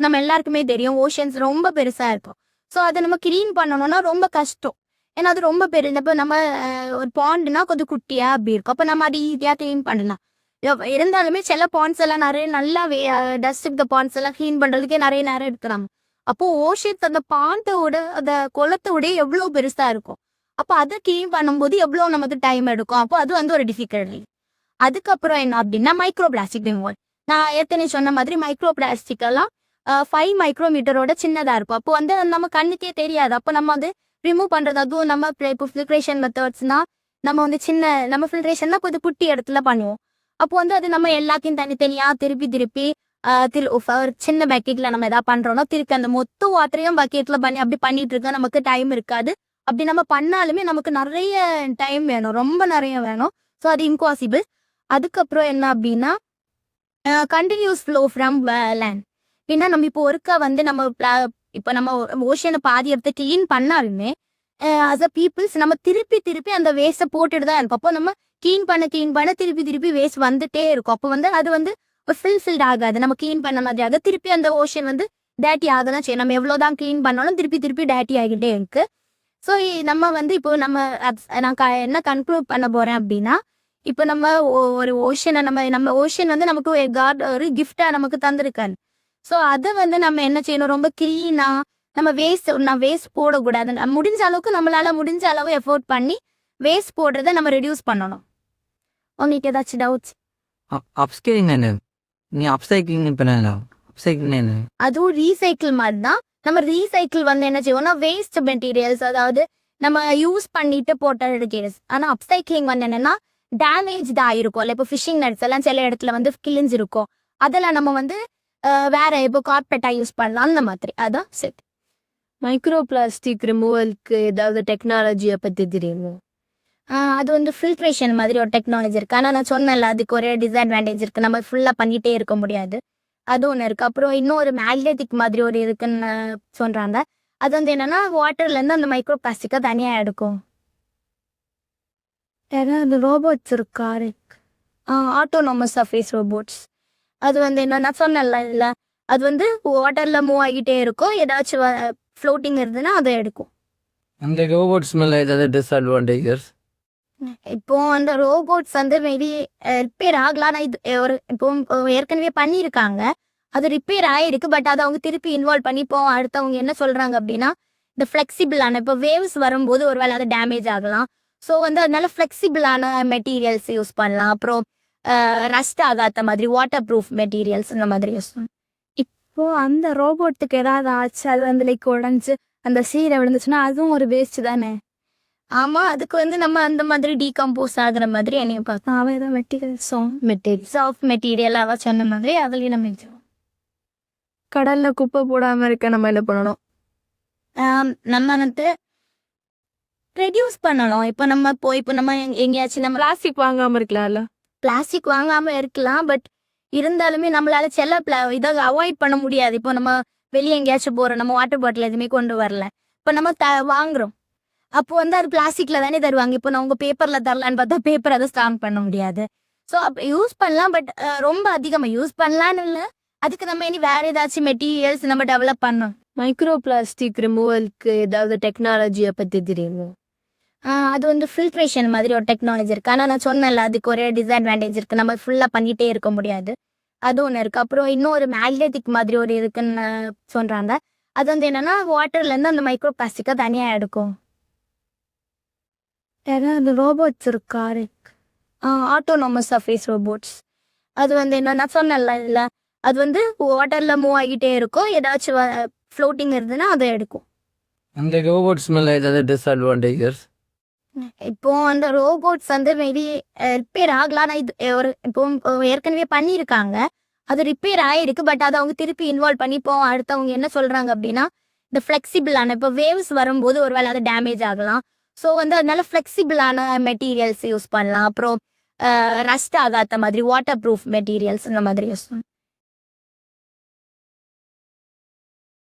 நம்ம எல்லாருக்குமே தெரியும் ஓஷன்ஸ் ரொம்ப பெருசா இருக்கும். ஸோ அதை நம்ம க்ளீன் பண்ணணும்னா ரொம்ப கஷ்டம். ஏன்னா அது ரொம்ப பெரிய, இப்போ நம்ம ஒரு பாண்டுனா கொஞ்சம் குட்டியா அப்படி இருக்கும். அப்போ நம்ம அது ஈஸியாக க்ளீன் பண்ணலாம். இருந்தாலுமே சில பாண்ட்ஸ் எல்லாம் நிறைய நல்லா டஸ்ட் இந்த பாண்ட்ஸ் எல்லாம் க்ளீன் பண்றதுக்கே நிறைய நேரம் எடுக்கிறாங்க. அப்போ ஓஷன்ஸ் அந்த பாண்டோட அந்த குளத்தோட எவ்வளோ பெருசா இருக்கும். அப்போ அதை க்ளீன் பண்ணும்போது எவ்வளோ நமக்கு டைம் எடுக்கும். அப்போ அது வந்து ஒரு டிஃபிகல்ட்டி. அதுக்கப்புறம் என்ன அப்படின்னா மைக்ரோ பிளாஸ்டிக் ரிமூவல். நான் ஏற்கனவே சொன்ன மாதிரி மைக்ரோ பிளாஸ்டிக் எல்லாம் 5 மைக்ரோமீட்டரோட சின்னதா இருக்கும். அப்போ வந்து நம்ம கண்ணுக்கே தெரியாது. அப்போ நம்ம வந்து ரிமூவ் பண்றது, அதுவும் நம்ம இப்போ ஃபில்ட்ரேஷன் மெத்தட்ஸ்னா நம்ம வந்து நம்ம ஃபில்ட்ரேஷன்னா கொஞ்சம் குட்டி இடத்துல பண்ணுவோம். அப்போ வந்து அது நம்ம எல்லாத்தையும் தனித்தனியா திருப்பி ஒரு சின்ன பக்கெட்ல நம்ம எதாவது பண்றோம்னா திருப்பி அந்த மொத்த வாட்டரையும் பக்கெட்ல பண்ணி அப்படி பண்ணிட்டு இருக்க நமக்கு டைம் இருக்காது. அப்படி நம்ம பண்ணாலுமே நமக்கு நிறைய டைம் வேணும், ரொம்ப நிறைய வேணும். ஸோ அது இம்பாசிபிள். அதுக்கப்புறம் என்ன அப்படின்னா கண்டினியூஸ் ஃப்ளோ ஃப்ரம் லேண்ட். ஏன்னா நம்ம இப்போ ஒருக்கா வந்து இப்போ நம்ம ஓஷனை பாதி இடத்த க்ளீன் பண்ணாலுமே அஸ் அ பீப்புள்ஸ் நம்ம திருப்பி அந்த வேஸ்ட்டை போட்டுட்டு தான் இருக்கும். அப்போ நம்ம க்ளீன் பண்ண திருப்பி வேஸ்ட் வந்துட்டே இருக்கும். அப்போ வந்து அது வந்து ஃபில்ஃபில்ட் ஆகாது. நம்ம க்ளீன் பண்ண மாதிரி ஆக திருப்பி அந்த ஓஷன் வந்து டேட்டி ஆக தான் செய்யும். நம்ம எவ்வளோதான் க்ளீன் பண்ணாலும் திருப்பி டேட்டி ஆகிட்டே இருக்கு. ஸோ நம்ம வந்து இப்போ நான் என்ன கன்க்ளூட் பண்ண போறேன் அப்படின்னா, இப்போ நம்ம ஒரு ஓஷனை நம்ம ஓஷன் வந்து நமக்கு ஒரு கிஃப்டா நமக்கு தந்திருக்காரு. ஸோ அதை வந்து நம்ம என்ன செய்யணும், ரொம்ப கிளீனா நம்ம வேஸ்ட் போடக்கூடாது. முடிஞ்ச அளவு எஃபோர்ட் பண்ணி வேஸ்ட் போடுறதை நம்ம ரெடியூஸ் பண்ணணும். உங்களுக்கு ஏதாச்சும் டவுட்ஸ்? அப்ஸ்கில்லிங் என்ன? நீ அப்சைக்கிளிங் அப்சைக்கிளிங் என்ன? அதுவும் ரீசைக்கிள் மாதிரி தான். நம்ம ரீசைக்கிள் வந்து என்ன செய்வோம்னா வேஸ்ட் மெட்டீரியல்ஸ், அதாவது நம்ம யூஸ் பண்ணிட்டு போட்ட மெட்டீரியல்ஸ். ஆனால் அப்சைக்கிளிங் வந்து என்னன்னா டேமேஜ் ஆயிருக்கும். இல்லை இப்போ ஃபிஷிங் நெட்ஸ் எல்லாம் சில இடத்துல வந்து கிழிஞ்சிருக்கும். அதெல்லாம் நம்ம வந்து வேற இப்போ கார்பெட்டா யூஸ் பண்ணலாம் அந்த மாதிரி. அதான் சரி. மைக்ரோ பிளாஸ்டிக் ரிமூவலுக்கு ஏதாவது டெக்னாலஜியை பற்றி தெரியுமா? அது வந்து ஃபில்ட்ரேஷன் மாதிரி ஒரு டெக்னாலஜி இருக்குது. ஆனால் நான் சொன்னேன்ல அதுக்கு ஒரே டிஸ்அட்வான்டேஜ் இருக்குது, நம்ம ஃபுல்லாக பண்ணிகிட்டே இருக்க முடியாது. அது ஒன்று இருக்குது. அப்புறம் இன்னொரு மேக்னெட்டிக் மாதிரி ஒரு இருக்குன்னு சொல்கிறாங்க. அது வந்து என்னென்னா வாட்டர்லேருந்து அந்த மைக்ரோ பிளாஸ்டிக்கை தனியாக எடுக்கும். ஏதாவது ரோபோட்ஸ் இருக்கா? Autonomous surface robots. அது வந்து என்ன சொன்னேன்ல இல்லை, அது வந்து வாட்டரில் மூவ் ஆகிட்டே இருக்கும். ஏதாச்சும் ஃப்ளோட்டிங் இருந்ததுன்னா அதை எடுக்கும். அந்த ரோபோட்ஸ் மேலே ஏதாவது டிஸ்அட்வான்டேஜஸ்? இப்போ அந்த ரோபோட்ஸ் வந்து மேபி ரிப்பேர் ஆகலாம். இது இப்போ ஏற்கனவே பண்ணியிருக்காங்க, அது ரிப்பேர் ஆகிருக்கு. பட் அதை அவங்க திருப்பி இன்வால்வ் பண்ணி இப்போ அடுத்தவங்க என்ன சொல்கிறாங்க அப்படின்னா, இந்த ஃப்ளெக்சிபிளான இப்போ வேவ்ஸ் வரும்போது ஒரு வேளை அது டேமேஜ் ஆகலாம். ஸோ வந்து அதனால ஃப்ளெக்சிபிளான மெட்டீரியல்ஸ் யூஸ் பண்ணலாம். அப்புறம் ரஸ்ட் ஆகாத மாதிரி வாட்டர் ப்ரூஃப் மெட்டீரியல்ஸ் இந்த மாதிரி யூஸ் பண்ணலாம். இப்போ அந்த ரோபோட்டுக்கு ஏதாவது ஆச்சு, அது வந்து லைக் உடஞ்சி அந்த சீரை விழுந்துச்சுன்னா அதுவும் ஒரு வேஸ்ட் தானே. ஆமாம், அதுக்கு வந்து நம்ம அந்த மாதிரி டீகம்போஸ் ஆகுற மாதிரி என்னைய பார்த்தோம். அவன் ஏதோ மெட்டீரியல் சாஃப்ட் மெட்டீரியல் அவள் சொன்ன மாதிரி அதுலேயும் நம்ம வச்சோம். கடல்ல குப்பை போடாம இருக்க நம்ம என்ன பண்ணணும்? நம்ம வந்து ரெடியூஸ் பண்ணணும். இப்போ நம்ம எங்கேயாச்சும் நம்ம பிளாஸ்டிக் வாங்காம இருக்கலாம்ல? பிளாஸ்டிக் வாங்காமல் இருக்கலாம். பட் இருந்தாலுமே நம்மளால சில இதை அவாய்ட் பண்ண முடியாது. இப்போ நம்ம வெளியே எங்கேயாச்சும் போகிறோம், நம்ம வாட்டர் பாட்டில் எதுவுமே கொண்டு வரல, இப்போ நம்ம வாங்குறோம், அப்போ வந்து அது பிளாஸ்டிக்கில் தானே தருவாங்க. இப்போ நான் உங்கள் பேப்பரில் தரலான்னு பார்த்தா பேப்பர் அதை ஸ்டாம்ப் பண்ண முடியாது. ஸோ அப்போ யூஸ் பண்ணலாம், பட் ரொம்ப அதிகமாக யூஸ் பண்ணலான்னு இல்லை. அதுக்கு நம்ம இனி வேறு ஏதாச்சும் மெட்டீரியல்ஸ் நம்ம டெவலப் பண்ணணும். மைக்ரோ பிளாஸ்டிக் ரிமூவலுக்கு ஏதாவது டெக்னாலஜியை பத்தி தெரியுமா? அது வந்து ஃபில்ட்ரேஷன் மாதிரி ஒரு டெக்னாலஜி இருக்குது. ஆனால் நான் சொன்னேன்ல, அதுக்கு ஒரே டிஸ்அட்வான்டேஜ் இருக்குது, நம்ம ஃபுல்லாக பண்ணிகிட்டே இருக்க முடியாது. அது ஒன்று இருக்குது. அப்புறம் இன்னொரு மேக்னெட்டிக் மாதிரி ஒரு இருக்குன்னு சொல்கிறாங்க. அது வந்து என்னென்னா வாட்டர்லேருந்து அந்த மைக்ரோ பிளாஸ்டிக்கை தனியாக எடுக்கும். ஏதாவது ரோபோட்ஸ் இருக்கா? Autonomous surface robots. அது வந்து என்ன நான் சொன்னேன்ல, இல்லை அது வந்து வாட்டரில் மூவ் ஆகிட்டே இருக்கும், ஏதாச்சும் ஃப்ளோட்டிங் இருந்ததுன்னா அதை எடுக்கும். அந்த ரோபோட்ஸ் மேலே ஏதாவது டிஸ்அட்வான்டேஜஸ்? இப்போ அந்த ரோபோட்ஸ் வந்து மேபி ரிப்பேர் ஆகலாம். ஆனால் இது இப்போ ஏற்கனவே பண்ணியிருக்காங்க, அது ரிப்பேர் ஆகிருக்கு. பட் அதை அவங்க திருப்பி இன்வால்வ் பண்ணி இப்போ அடுத்தவங்க என்ன சொல்கிறாங்க அப்படின்னா, இந்த ஃப்ளெக்சிபிளான இப்போ வேவ்ஸ் வரும்போது ஒரு வேளை அது டேமேஜ் ஆகலாம். ஸோ வந்து அதனால ஃப்ளெக்சிபிளான மெட்டீரியல்ஸ் யூஸ் பண்ணலாம். அப்புறம் ரஸ்ட் ஆகாத மாதிரி வாட்டர் ப்ரூஃப் மெட்டீரியல்ஸ் இந்த மாதிரி யூஸ் பண்ணலாம்.